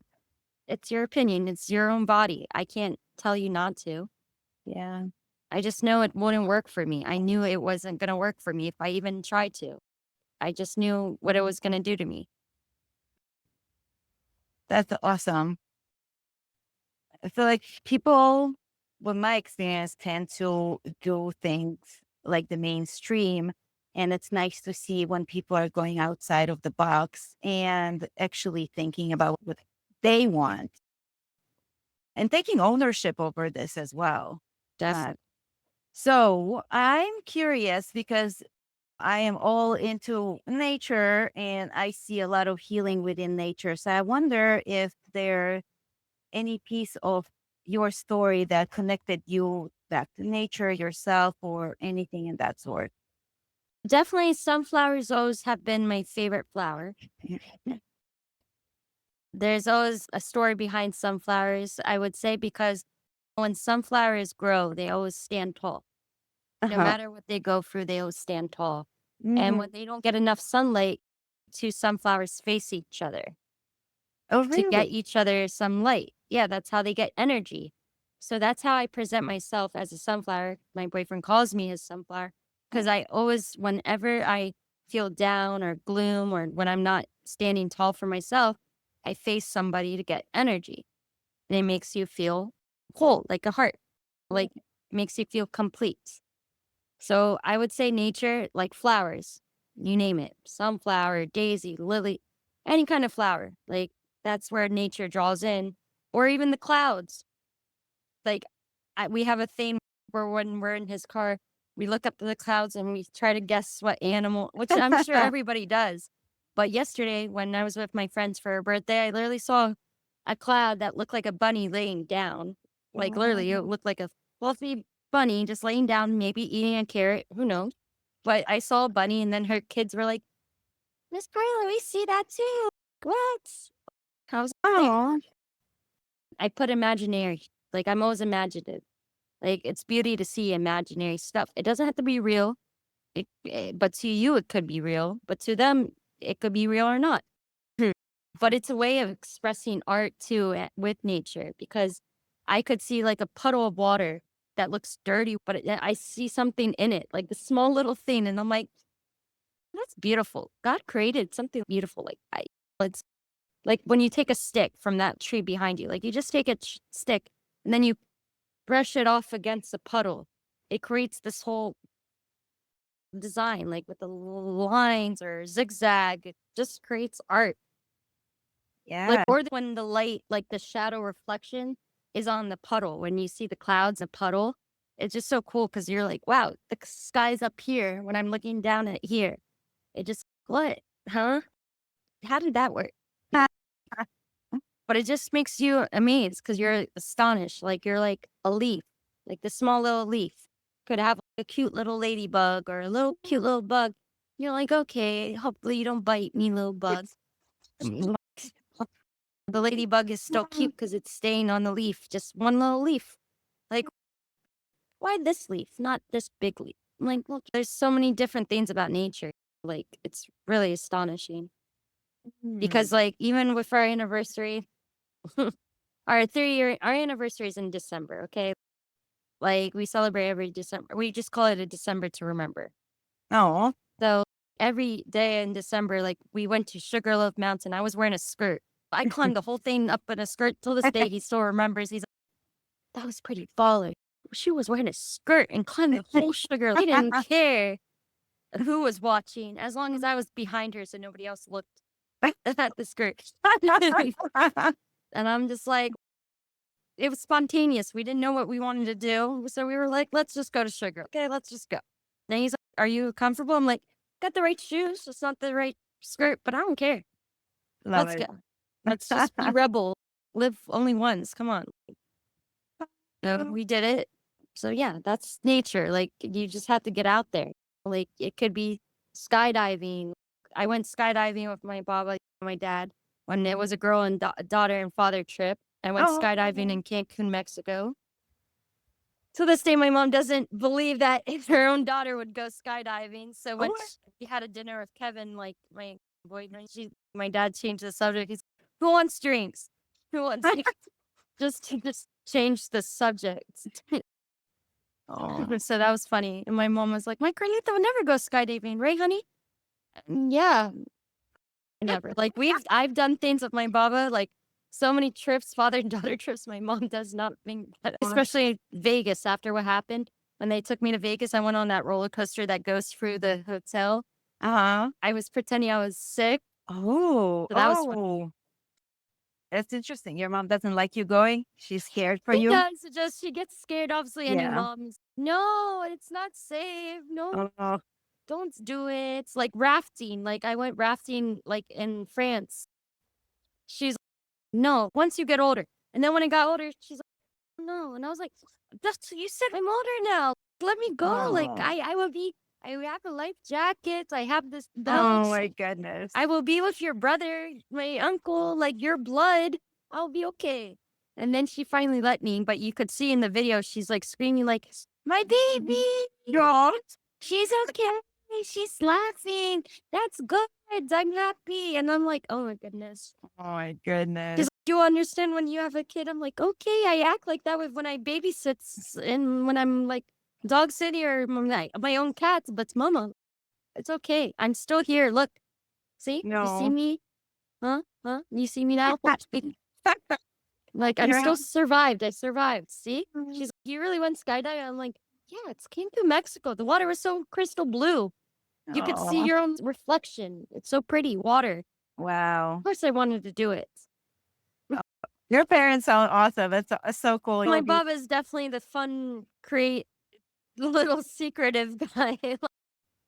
It's your opinion. It's your own body. I can't tell you not to.
Yeah.
I just know it wouldn't work for me. I knew it wasn't going to work for me if I even tried to. I just knew what it was going to do to me.
That's awesome. I feel like people, with my experience, tend to do things like the mainstream. And it's nice to see when people are going outside of the box and actually thinking about what they want and taking ownership over this as well. Uh,
Definitely.
so I'm curious because I am all into nature and I see a lot of healing within nature. So I wonder if there any piece of your story that connected you back to nature, yourself, or anything in that sort.
Definitely, sunflowers always have been my favorite flower. There's always a story behind sunflowers, I would say, because when sunflowers grow, they always stand tall. No
Uh-huh.
matter what they go through, they always stand tall. And
Mhm.
when they don't get enough sunlight, two sunflowers face each other
Oh,
to
really?
get each other some light. Yeah, that's how they get energy. So that's how I present myself as a sunflower. My boyfriend calls me his sunflower because I always, whenever I feel down or gloom or when I'm not standing tall for myself, I face somebody to get energy. And it makes you feel whole, like a heart, like makes you feel complete. So I would say nature, like flowers, you name it, sunflower, daisy, lily, any kind of flower. Like that's where nature draws in, or even the clouds. Like we have a thing where when we're in his car, we look up to the clouds and we try to guess what animal, which I'm sure everybody does. But yesterday, when I was with my friends for her birthday, I literally saw a cloud that looked like a bunny laying down. Like literally, it looked like a fluffy bunny just laying down, maybe eating a carrot. Who knows? But I saw a bunny, and then her kids were like, "Miss Carla, we see that too." What? I was like,
Oh,
I put imaginary. Like I'm always imaginative. Like it's beauty to see imaginary stuff. It doesn't have to be real. But to you, it could be real. But to them, it could be real or not. But it's a way of expressing art too with nature because I could see like a puddle of water that looks dirty, but I see something in it, like the small little thing, and I'm like, that's beautiful. God created something beautiful like I. It's like when you take a stick from that tree behind you, like you just take a stick and then you brush it off against a puddle. It creates this whole design, like with the lines or zigzag. It just creates art. Like,
yeah.
or when the light, like the shadow reflection is on the puddle, when you see the clouds, a puddle, it's just so cool because you're like, wow, the sky's up here when I'm looking down at here. It just, what? Huh? How did that work? But it just makes you amazed because you're astonished. Like you're like a leaf, like the small little leaf could have a cute little ladybug or a little cute little bug. You're like, okay, hopefully you don't bite me, little bug. The ladybug is still cute because it's staying on the leaf, just one little leaf. Like, why this leaf, not this big leaf? I'm like, look, there's so many different things about nature. Like, it's really astonishing. Because, like, even with our anniversary, our 3 year, our anniversary is in December, okay? Like, we celebrate every December. We just call it a December to remember.
Oh,
So, every day in December, like, we went to Sugarloaf Mountain. I was wearing a skirt. I climbed the whole thing up in a skirt. Till this day, he still remembers. He's like, that was pretty baller. She was wearing a skirt and climbed the whole sugar. I didn't care who was watching as long as I was behind her so nobody else looked at the skirt. And I'm just like, it was spontaneous. We didn't know what we wanted to do. So we were like, let's just go to sugar. Okay, let's just go. Then he's like, are you comfortable? I'm like, got the right shoes. It's not the right skirt, but I don't care.
love
Let's
it.
go. Let's just be rebel. Live only once. Come on. So we did it. So yeah, that's nature. Like you just have to get out there. Like it could be skydiving. I went skydiving with my baba, my dad, when it was a girl and daughter and father trip. I went
Oh,
skydiving in Cancun, Mexico. To this day, my mom doesn't believe that if her own daughter would go skydiving. So when
oh,
she had a dinner with Kevin, like my boyfriend, my dad changed the subject. He's, who wants drinks? Who wants just to just change the subject?
oh.
So that was funny. And my mom was like, my Carlita would never go skydiving, right, honey? Yeah, never. Like I've done things with my baba, like so many trips, father and daughter trips. My mom does not think, especially Vegas after what happened. When they took me to Vegas, I went on that roller coaster that goes through the hotel.
Uh-huh.
I was pretending I was sick.
Oh,
So that was fun.
oh. That's interesting. Your mom doesn't like you going? She's scared for
She
you?
does. It just she gets scared. Obviously, any
Yeah.
moms. No, it's not safe. No,
Oh,
don't do it. It's like rafting. Like I went rafting like in France. She's like, no, once you get older. And then when I got older, she's like, no. And I was like, that's you said I'm older now. Let me go. Like
oh.
I will be I have a life jacket. I have this
Oh
belt.
my goodness.
I will be with your brother, my uncle, like your blood. I'll be okay. And then she finally let me, but you could see in the video, she's like screaming, like, my baby.
Oh,
She's okay. She's laughing. That's good. I'm happy. And I'm like, oh my goodness.
oh my
She's
goodness.
like, you understand when you have a kid? I'm like, okay, I act like that when I babysits and when I'm like dog city or my own cats, but mama, it's okay. I'm still here. Look, see, you see
No.
me? Huh? Huh? You see me now? Watch me. Like, I'm
You're
still survived. I survived. See? She's like, you really went skydiving? I'm like, yeah, it's came through Mexico. The water was so crystal blue. You could see
oh,
your own reflection. It's so pretty, water. Of
wow.
course, I wanted to do it.
Your parents sound awesome. That's so cool.
My Baba is definitely the fun, create. little secretive guy.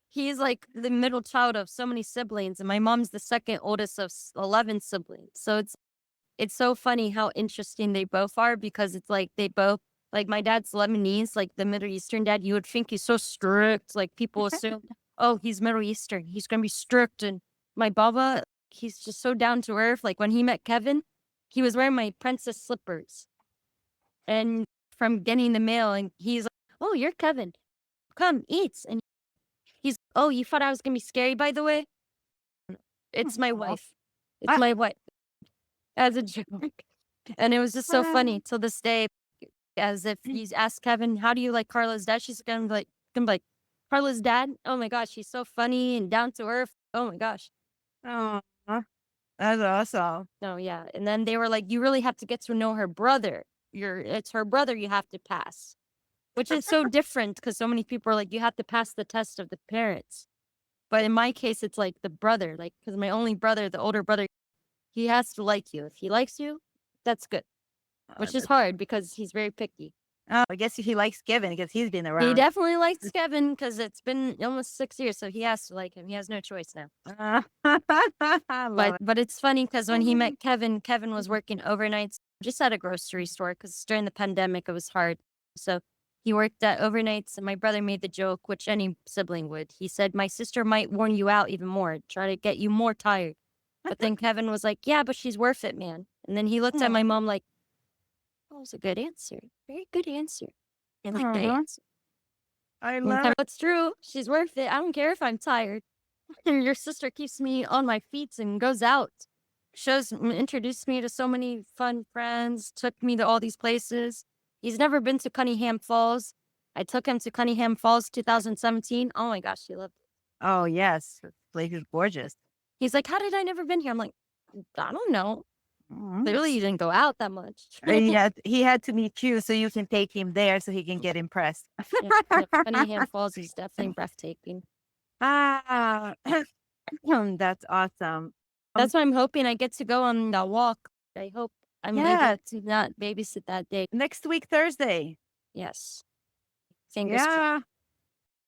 He's like the middle child of so many siblings, and my mom's the second oldest of 11 siblings. So it's so funny how interesting they both are because it's like they both like my dad's Lebanese, like the Middle Eastern dad. You would think he's so strict. Like people assume, oh, he's Middle Eastern. He's gonna be strict. And my Baba, he's just so down to earth. Like when he met Kevin, he was wearing my princess slippers. And from getting the mail, and he's like, oh, you're Kevin. Come, eat. And he's, oh, you thought I was gonna be scary, by the way? It's my
Aw.
wife. It's
Ah,
my wife. As a joke. And it was just so funny till this day, as if you ask Kevin, how do you like Carla's dad? She's gonna be like, Carla's dad? Oh my gosh, he's so funny and down to earth. Oh my gosh.
aw, that's awesome.
No, yeah. And then they were like, you really have to get to know her brother. It's her brother you have to pass. Which is so different because so many people are like, you have to pass the test of the parents. But in my case, it's like the brother, like, because my only brother, the older brother, he has to like you. If he likes you, that's good, which is
That's
hard because he's very picky.
oh, I guess he likes Kevin because he's been
He
around.
definitely likes Kevin because it's been almost 6 years, so he has to like him. He has no choice now.
I love
But it's funny because when he
it.
met Kevin, Kevin was working overnights just at a grocery store because during the pandemic it was hard. So he worked at overnights, and my brother made the joke, which any sibling would. He said, "My sister might worn you out even more, try to get you more tired." But then Kevin was like, "Yeah, but she's worth it, man." And then he looked at my
Aw,
mom like, "That was a good answer, very good answer." And like, "Good
uh-huh.
answer."
I
And
love
Kevin,
it.
it's true. She's worth it. I don't care if I'm tired. And your sister keeps me on my feet and goes out, introduced me to so many fun friends, took me to all these places. He's never been to Cunningham Falls. I took him to Cunningham Falls 2017. Oh my gosh, he loved it.
Oh, yes. This place is gorgeous.
He's like, how did I never been here? I'm like, I don't know.
Mhm.
Clearly you didn't go out that much.
He had to meet you so you can take him there so he can get impressed.
Yeah, no, Cunningham Falls is definitely breathtaking.
Ah, that's awesome.
That's why I'm hoping I get to go on that walk. I hope I'm able
Yes,
to not babysit that day.
next week, Thursday.
Yes. Fingers crossed.
Yeah.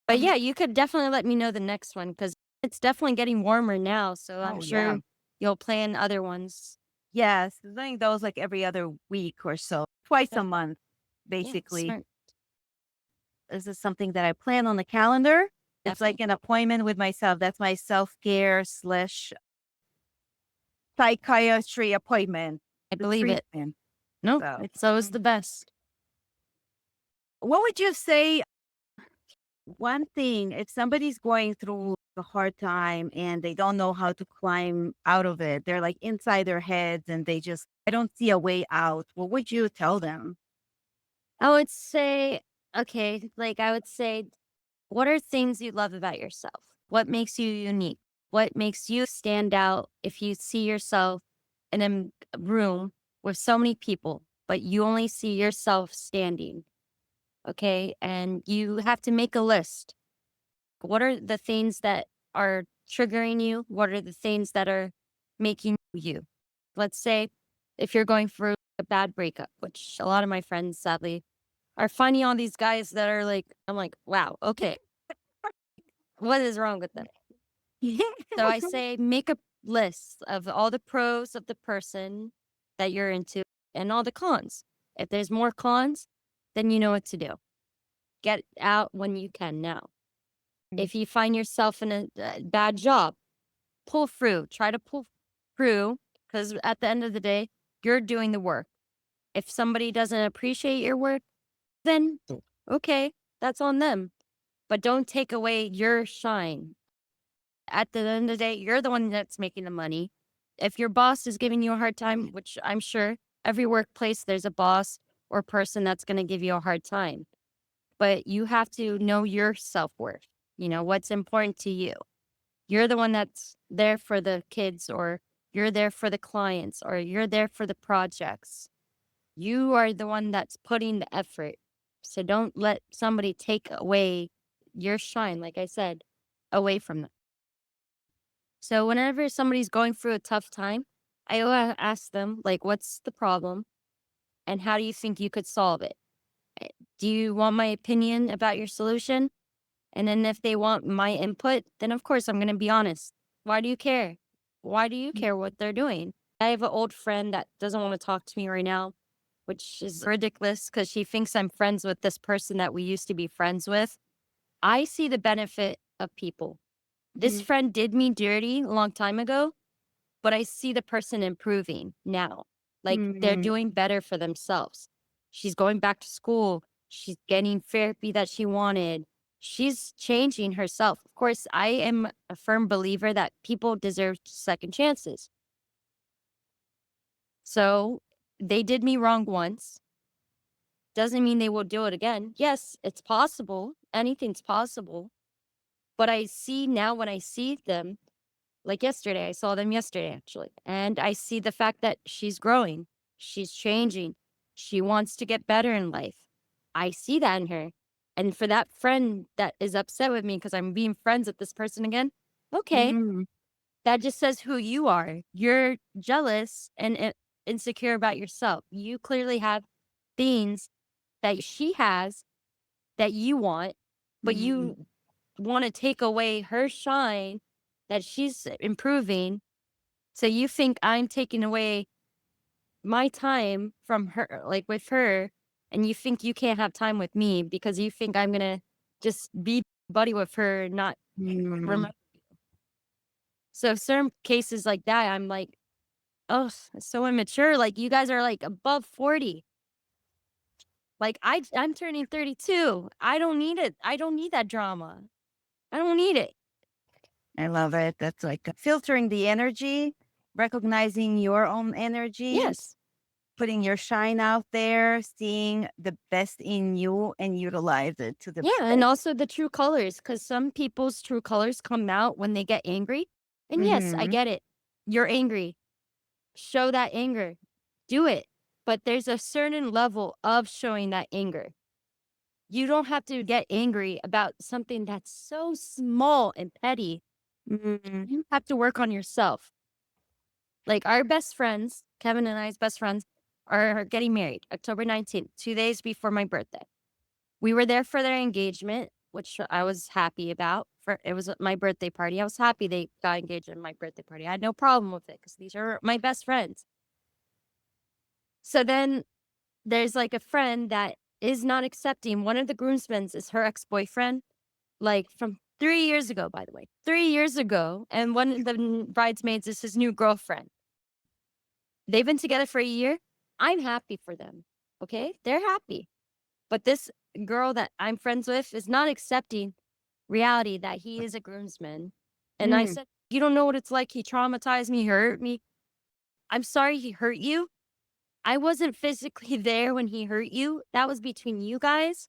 But yeah, you could definitely let me know the next one because it's definitely getting warmer now. So I'm
Oh, yeah.
sure you'll plan other ones.
Yes, doing those like every other week or so, twice
Yeah,
a month,
yeah,
basically.
smart.
This is something that I plan on the calendar. It's like
Definitely.
an appointment with myself. That's my self-care slash psychiatry appointment,
I
the
believe it.
treatment.
No,
So,
it's always the best.
what would you say one thing if somebody's going through a hard time and they don't know how to climb out of it, they're like inside their heads and I don't see a way out. What would you tell them?
I would say, okay, like I would say, what are things you love about yourself? What makes you unique? What makes you stand out if you see yourself in a room with so many people, but you only see yourself standing? Okay. And you have to make a list. What are the things that are triggering you? What are the things that are making you? Let's say if you're going through a bad breakup, which a lot of my friends sadly are finding all these guys that are like, I'm like, wow, okay, what is wrong with them? So I say make a list of all the pros of the person that you're into and all the cons. If there's more cons, then you know what to do. Get out when you can now. If you find yourself in a bad job, pull through. Try to pull through because at the end of the day, you're doing the work. If somebody doesn't appreciate your work, then okay, that's on them. But don't take away your shine. At the end of the day, you're the one that's making the money. If your boss is giving you a hard time, which I'm sure every workplace there's a boss or person that's going to give you a hard time, but you have to know your self worth. You know, what's important to you. You're the one that's there for the kids, or you're there for the clients, or you're there for the projects. You are the one that's putting the effort. So don't let somebody take away your shine, like I said, away from them. So whenever somebody's going through a tough time, I ask them, like, what's the problem and how do you think you could solve it? Do you want my opinion about your solution? And then if they want my input, then of course I'm going to be honest. Why do you care? Why do you care what they're doing? I have an old friend that doesn't want to talk to me right now, which is ridiculous because she thinks I'm friends with this person that we used to be friends with. I see the benefit of people. This friend did me dirty a long time ago, but I see the person improving now. Like they're
Mm.
doing better for themselves. She's going back to school. She's getting therapy that she wanted. She's changing herself. Of course, I am a firm believer that people deserve second chances. So they did me wrong once. Doesn't mean they will do it again. Yes, it's possible. Anything's possible. But I see now when I see them, like yesterday, I saw them yesterday actually. And I see the fact that she's growing, she's changing, she wants to get better in life. I see that in her. And for that friend that is upset with me because I'm being friends with this person again, okay,
Mm.
that just says who you are. You're jealous and insecure about yourself. You clearly have things that she has that you want, but
Mm.
you want to take away her shine that she's improving. So you think I'm taking away my time from her, like with her, and you think you can't have time with me because you think I'm gonna just be buddy with her and not
Mm.
remember. So certain cases like that, I'm like, oh, it's so immature. Like you guys are like above 40. Like I'm turning 32. I don't need it. I don't need that drama. I don't need it.
I love it. That's like filtering the energy, recognizing your own energy,
Yes.
putting your shine out there, seeing the best in you and utilize it to the
Yeah, and
best.
also the true colors, because some people's true colors come out when they get angry. And yes, I
Mm-hmm.
get it. You're angry. Show that anger. Do it. But there's a certain level of showing that anger. You don't have to get angry about something that's so small and petty.
Mm-hmm.
You have to work on yourself. Like our best friends, Kevin and I's best friends, are getting married October 19th, 2 days before my birthday. We were there for their engagement, which I was happy about. For it was my birthday party. I was happy they got engaged at my birthday party. I had no problem with it because these are my best friends. So then there's like a friend that is not accepting. One of the groomsmen is her ex-boyfriend, like from 3 years ago, by the way. 3 years ago. And one of the bridesmaids is his new girlfriend. They've been together for a year. I'm happy for them. Okay. They're happy. But this girl that I'm friends with is not accepting reality that he is a groomsman. And I
Mm.
said, you don't know what it's like. He traumatized me, hurt me. I'm sorry he hurt you. I wasn't physically there when he hurt you. That was between you guys.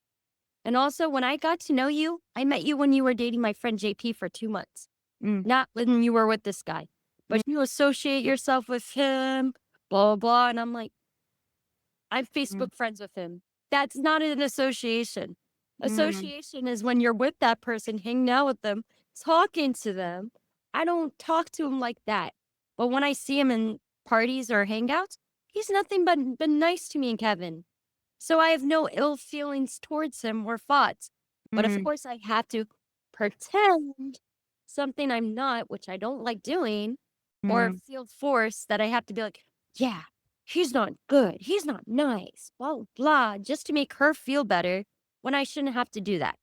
And also, when I got to know you, I met you when you were dating my friend JP for 2 months,
Mm.
not when you were with this guy. But you associate yourself with him, blah, blah, blah. And I'm like, I'm
Mm.
Facebook friends with him. That's not an association.
Mm.
Association is when you're with that person, hanging out with them, talking to them. I don't talk to him like that. But when I see him in parties or hangouts, he's nothing but been nice to me and Kevin. So I have no ill feelings towards him or thoughts. But of
Mm.
course, I have to pretend something I'm not, which I don't like doing, or
Mm.
feel forced that I have to be like, yeah, he's not good. He's not nice, blah, blah, just to make her feel better when I shouldn't have to do that.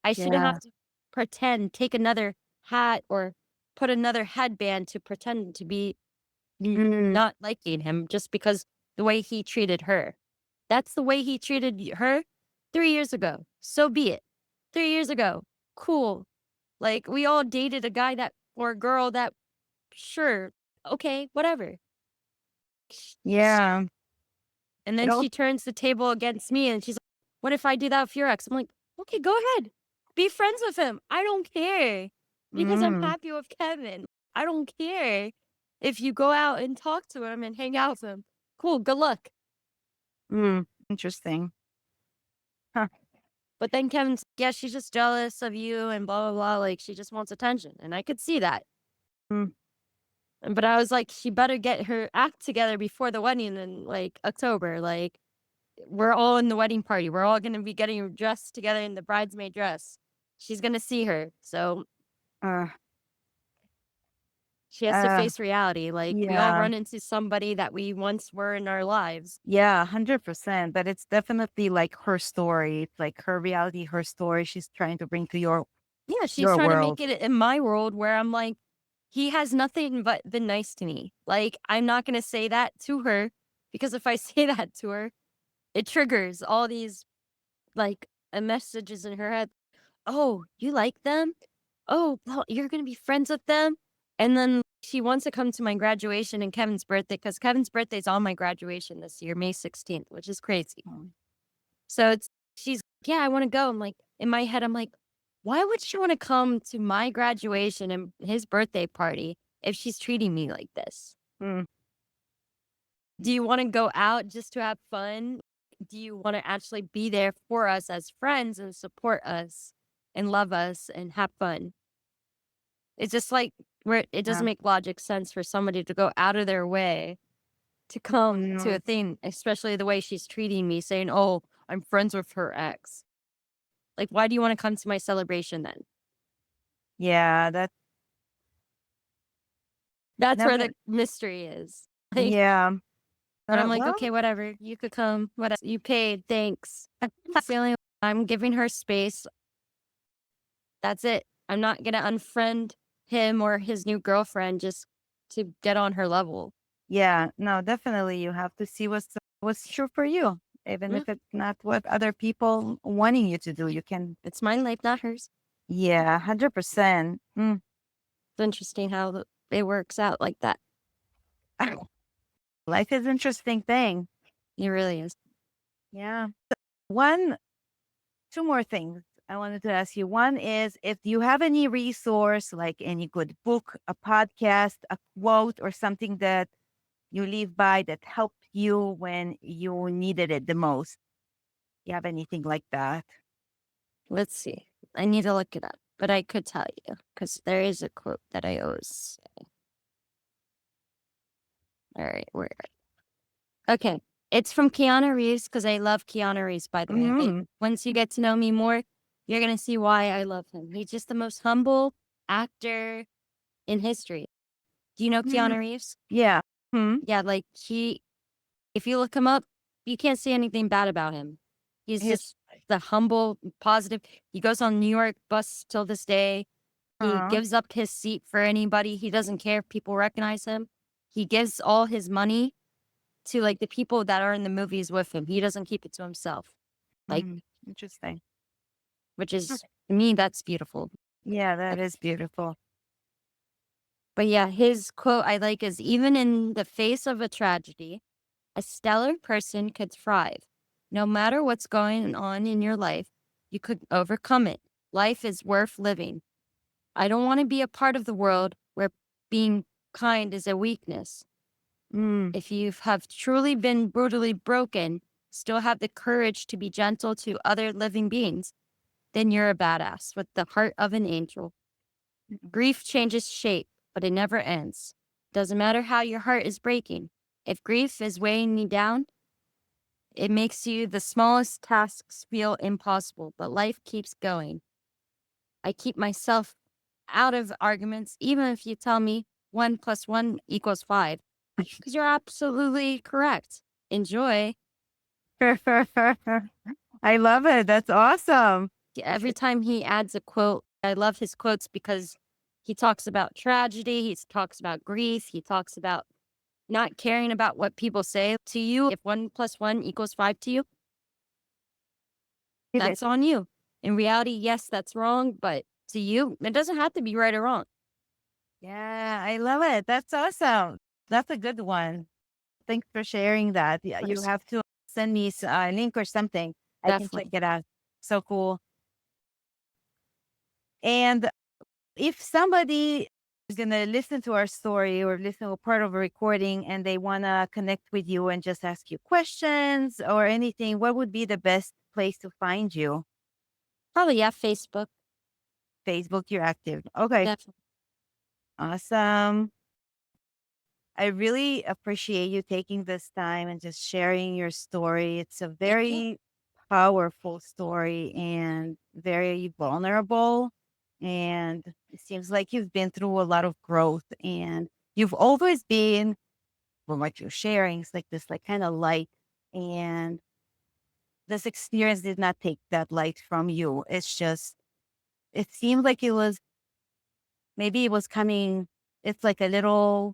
I shouldn't
Yeah.
have to pretend, take another hat or put another headband to pretend to be
Mm.
not liking him just because the way he treated her. That's the way he treated her 3 years ago. So be it. 3 years ago. Cool. Like we all dated a guy that or a girl that sure, okay, whatever.
Yeah.
And
It
then
all.
she turns the table against me and she's like, what if I do that with your ex? I'm like, okay, go ahead. Be friends with him. I don't care. Because I'm
Mm.
happy with Kevin. I don't care if you go out and talk to him and hang out with him. Cool, good luck.
Mm. Interesting. Huh.
But then Kevin's, yeah, she's just jealous of you and blah, blah, blah. Like she just wants attention. And I could see that.
Mm.
But I was like, she better get her act together before the wedding in like October. Like, we're all in the wedding party. We're all going to be getting dressed together in the bridesmaid dress. She's going to see her. So
Uh,
she has to
uh,
face reality. Like we all
yeah.
run into somebody that we once were in our lives.
Yeah, 100%. But it's definitely like her story. It's like her reality, her story she's trying to bring to
Yeah, she's
your
trying to make
world.
it in my world where I'm like, he has nothing but been nice to me. Like, I'm not going to say that to her because if I say that to her, it triggers all these like messages in her head. Oh, you like them? Oh, well, you're going to be friends with them? And then she wants to come to my graduation and Kevin's birthday because Kevin's birthday's on my graduation this year, May 16th, which is crazy.
Mm.
So she's, yeah, I want to go. I'm like, in my head, I'm like, why would she want to come to my graduation and his birthday party if she's treating me like this?
Mm.
Do you want to go out just to have fun? Do you want to actually be there for us as friends and support us and love us and have fun? It's just like where it doesn't
Yeah.
make logic sense for somebody to go out of their way to come to
Mm.
a thing, especially the way she's treating me, saying, oh, I'm friends with her ex. Like, why do you want to come to my celebration then?
Yeah, that
That's where
never.
the mystery is. Like,
Yeah.
but I'm like,
Well,
okay, whatever. You could come. Whatever. You paid. Thanks. I'm feeling I'm giving her space. That's it. I'm not gonna unfriend him or his new girlfriend just to get on her level.
yeah, no, definitely you have to see what's true for you, even
Yeah,
if it's not what other people wanting you to do. You can,
it's my life, not hers.
yeah, 100%. Mm.
It's interesting how it works out like that.
Life is interesting thing.
It really is.
Yeah. One, two more things I wanted to ask you. One is if you have any resource, like any good book, a podcast, a quote, or something that you live by that helped you when you needed it the most. You have anything like that?
Let's see. I need to look it up, but I could tell you because there is a quote that I always say. All right, where? Okay, it's from Keanu Reeves because I love Keanu Reeves. By the way,
Mm.
once you get to know me more, you're gonna see why I love him. He's just the most humble actor in history. Do you know
Mm.
Keanu Reeves?
Yeah. Hmm.
Yeah, like if you look him up, you can't say anything bad about him. He's
His,
just the humble, positive. He goes on New York bus till this day. He
uh,
gives up his seat for anybody. He doesn't care if people recognize him. He gives all his money to like the people that are in the movies with him. He doesn't keep it to himself. Like,
interesting.
which is to me, that's beautiful.
Yeah,
Uh,
that is beautiful.
But yeah, his quote I like is even in the face of a tragedy, a stellar person could thrive. No matter what's going on in your life, you could overcome it. Life is worth living. I don't want to be a part of the world where being kind is a weakness.
Mm.
If you have truly been brutally broken, still have the courage to be gentle to other living beings, then you're a badass with the heart of an angel. Grief changes shape, but it never ends. Doesn't matter how your heart is breaking. If grief is weighing you down, it makes you the smallest tasks feel impossible, but life keeps going. I keep myself out of arguments, even if you tell me 1 + 1 = 5, because you're absolutely correct. Enjoy.
I love it. That's awesome.
Every time he adds a quote, I love his quotes because he talks about tragedy, he talks about grief, he talks about not caring about what people say to you. If 1 + 1 = 5 to you,
Is it?
that's on you. In reality, yes, that's wrong, but to you, it doesn't have to be right or wrong.
Yeah, I love it. That's awesome. That's a good one. Thanks for sharing that. Yeah,
Of
you
course.
have to send me a link or something. I can check
Definitely.
it out. So cool. And if somebody is going to listen to our story or listen to a part of a recording and they want to connect with you and just ask you questions or anything, what would be the best place to find you?
Probably, yeah, Facebook.
Facebook, you're active. Okay.
Definitely.
Awesome. I really appreciate you taking this time and just sharing your story. It's a very powerful story and very vulnerable. And it seems like you've been through a lot of growth and you've always been, from what you're sharing, it's like this like kind of light. And this experience did not take that light from you. It's just, it seemed like it was, maybe it was coming, it's like a little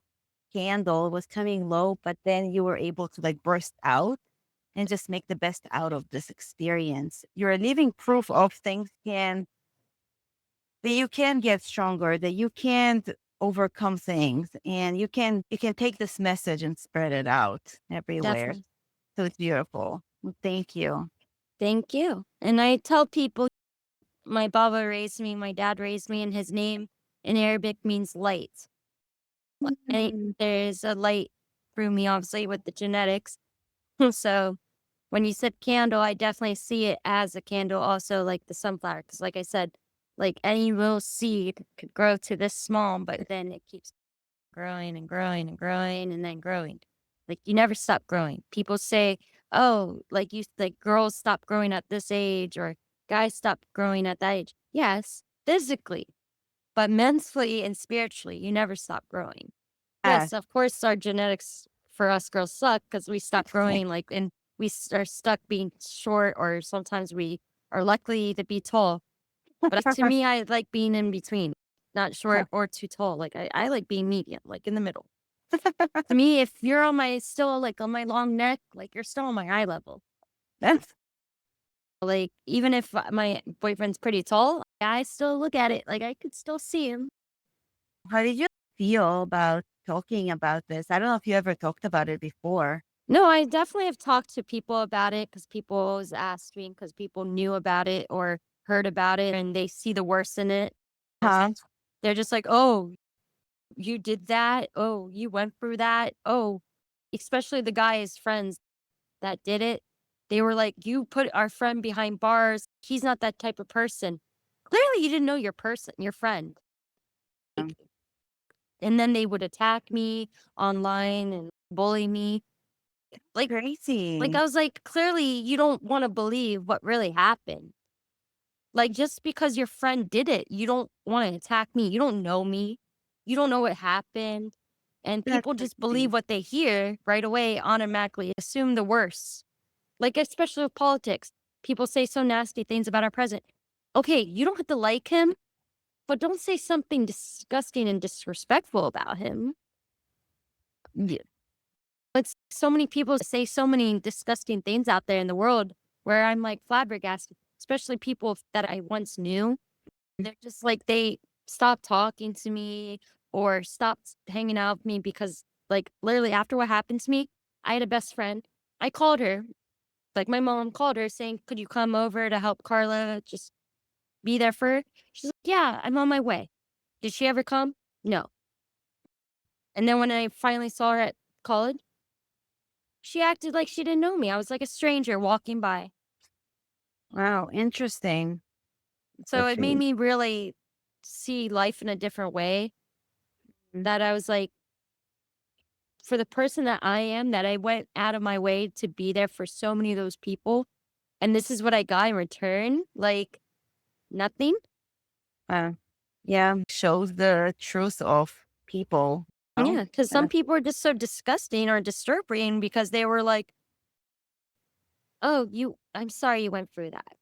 candle was coming low, but then you were able to like burst out and just make the best out of this experience. You're a living proof of things can, that you can get stronger, that you can overcome things, and you can take this message and spread it out everywhere.
Definitely.
So it's beautiful. Well, thank you.
Thank you. And I tell people my Baba raised me, my dad raised me, and his name in Arabic means light. And
Mm.
there's a light through me, obviously, with the genetics. So when you said candle, I definitely see it as a candle, also like the sunflower. Because, like I said, like any little seed could grow to this small, but then it keeps growing and growing and growing and then growing. Like you never stop growing. People say, "Oh, like you like girls stop growing at this age or guys stop growing at that age." Yes, physically, but mentally and spiritually, you never stop growing.
Ah,
Yes, of course, our genetics for us girls suck because we stop growing, like, and are stuck being short, or sometimes we are lucky to be tall. But to me, I like being in between, not short or too tall. Like I like being medium, like in the middle. To me, if you're on my still like on my long neck, like you're still on my eye level.
that's
Like even if my boyfriend's pretty tall, I still look at it like I could still see him.
how did you feel about talking about this? I don't know if you ever talked about it before.
No, I definitely have talked to people about it because people always asked me because people knew about it or heard about it and they see the worst in it.
Huh?
They're just like, oh, you did that. Oh, you went through that. Oh, especially the guy's friends that did it. They were like, you put our friend behind bars. He's not that type of person. Clearly, you didn't know your person, your friend.
Um,
Like, and then they would attack me online and bully me. Like
Crazy.
I was like, clearly you don't want to believe what really happened. Like just because your friend did it, you don't want to attack me. You don't know me. You don't know what happened. And
That's
people just believe
crazy.
what they hear right away, automatically assume the worst. Like especially with politics. People say so nasty things about our president. Okay, you don't have to like him, but don't say something disgusting and disrespectful about him. It's so many people say so many disgusting things out there in the world where I'm like flabbergasted, especially people that I once knew. They're just like they stopped talking to me or stopped hanging out with me because like literally after what happened to me, I had a best friend. I called her, like my mom called her saying, "Could you come over to help Carla? Just be there for her?" She's like, "Yeah, I'm on my way." Did she ever come? No. And then when I finally saw her at college, she acted like she didn't know me. I was like a stranger walking by.
Wow, interesting.
So it made me really see life in a different way,
Mm.
that I was like, for the person that I am, that I went out of my way to be there for so many of those people. And this is what I got in return. Like nothing.
Uh, yeah, shows the truth of people. Oh,
Yeah. Cause some people are just so disgusting or disturbing because they were like, oh, I'm sorry you went through that.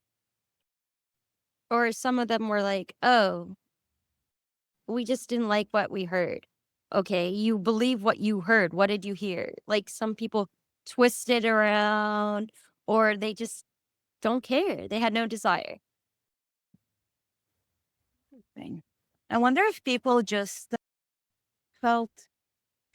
Or some of them were like, oh, we just didn't like what we heard. Okay, you believe what you heard. What did you hear? Like some people twist it around or they just don't care. They had no desire.
thing. I wonder if people just felt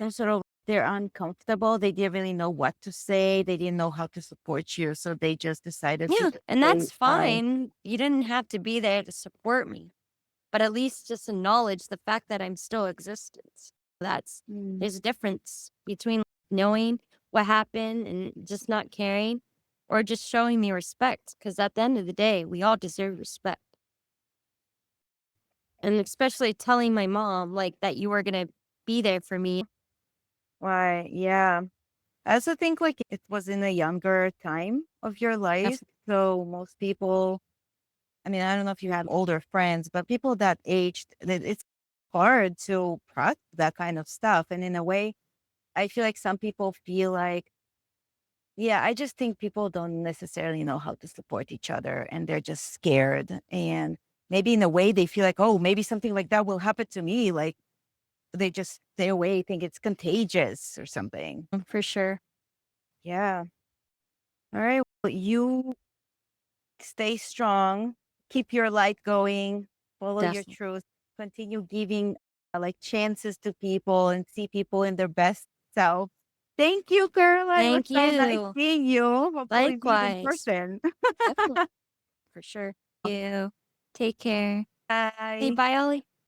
some sort of they're uncomfortable. They didn't really know what to say. They didn't know how to support you, so they just decided to
Yeah, and
say
that's
bye.
fine. You didn't have to be there to support me, but at least just acknowledge the fact that I'm still existent. That's
Mm.
there's a difference between knowing what happened and just not caring or just showing me respect because at the end of the day, we all deserve respect. And especially telling my mom like that you were going to be there for me
Why? Yeah. I also think like it was in a younger time of your life. So most people, I mean, I don't know if you have older friends, but people that aged, it's hard to process that kind of stuff. And in a way, I feel like some people feel like, yeah, I just think people don't necessarily know how to support each other and they're just scared. And maybe in a way they feel like, oh, maybe something like that will happen to me. Like they just stay away, think it's contagious or something.
For sure.
Yeah. All right. Well, you stay strong, keep your light going, follow your
Definitely.
truth, continue giving like chances to people and see people in their best self. Thank you, Carla. It was
Thank
so nice
you.
seeing you. Hopefully meet in
Likewise.
person.
Definitely. For sure. You. Take care. Hey,
Bye.
bye, Ollie.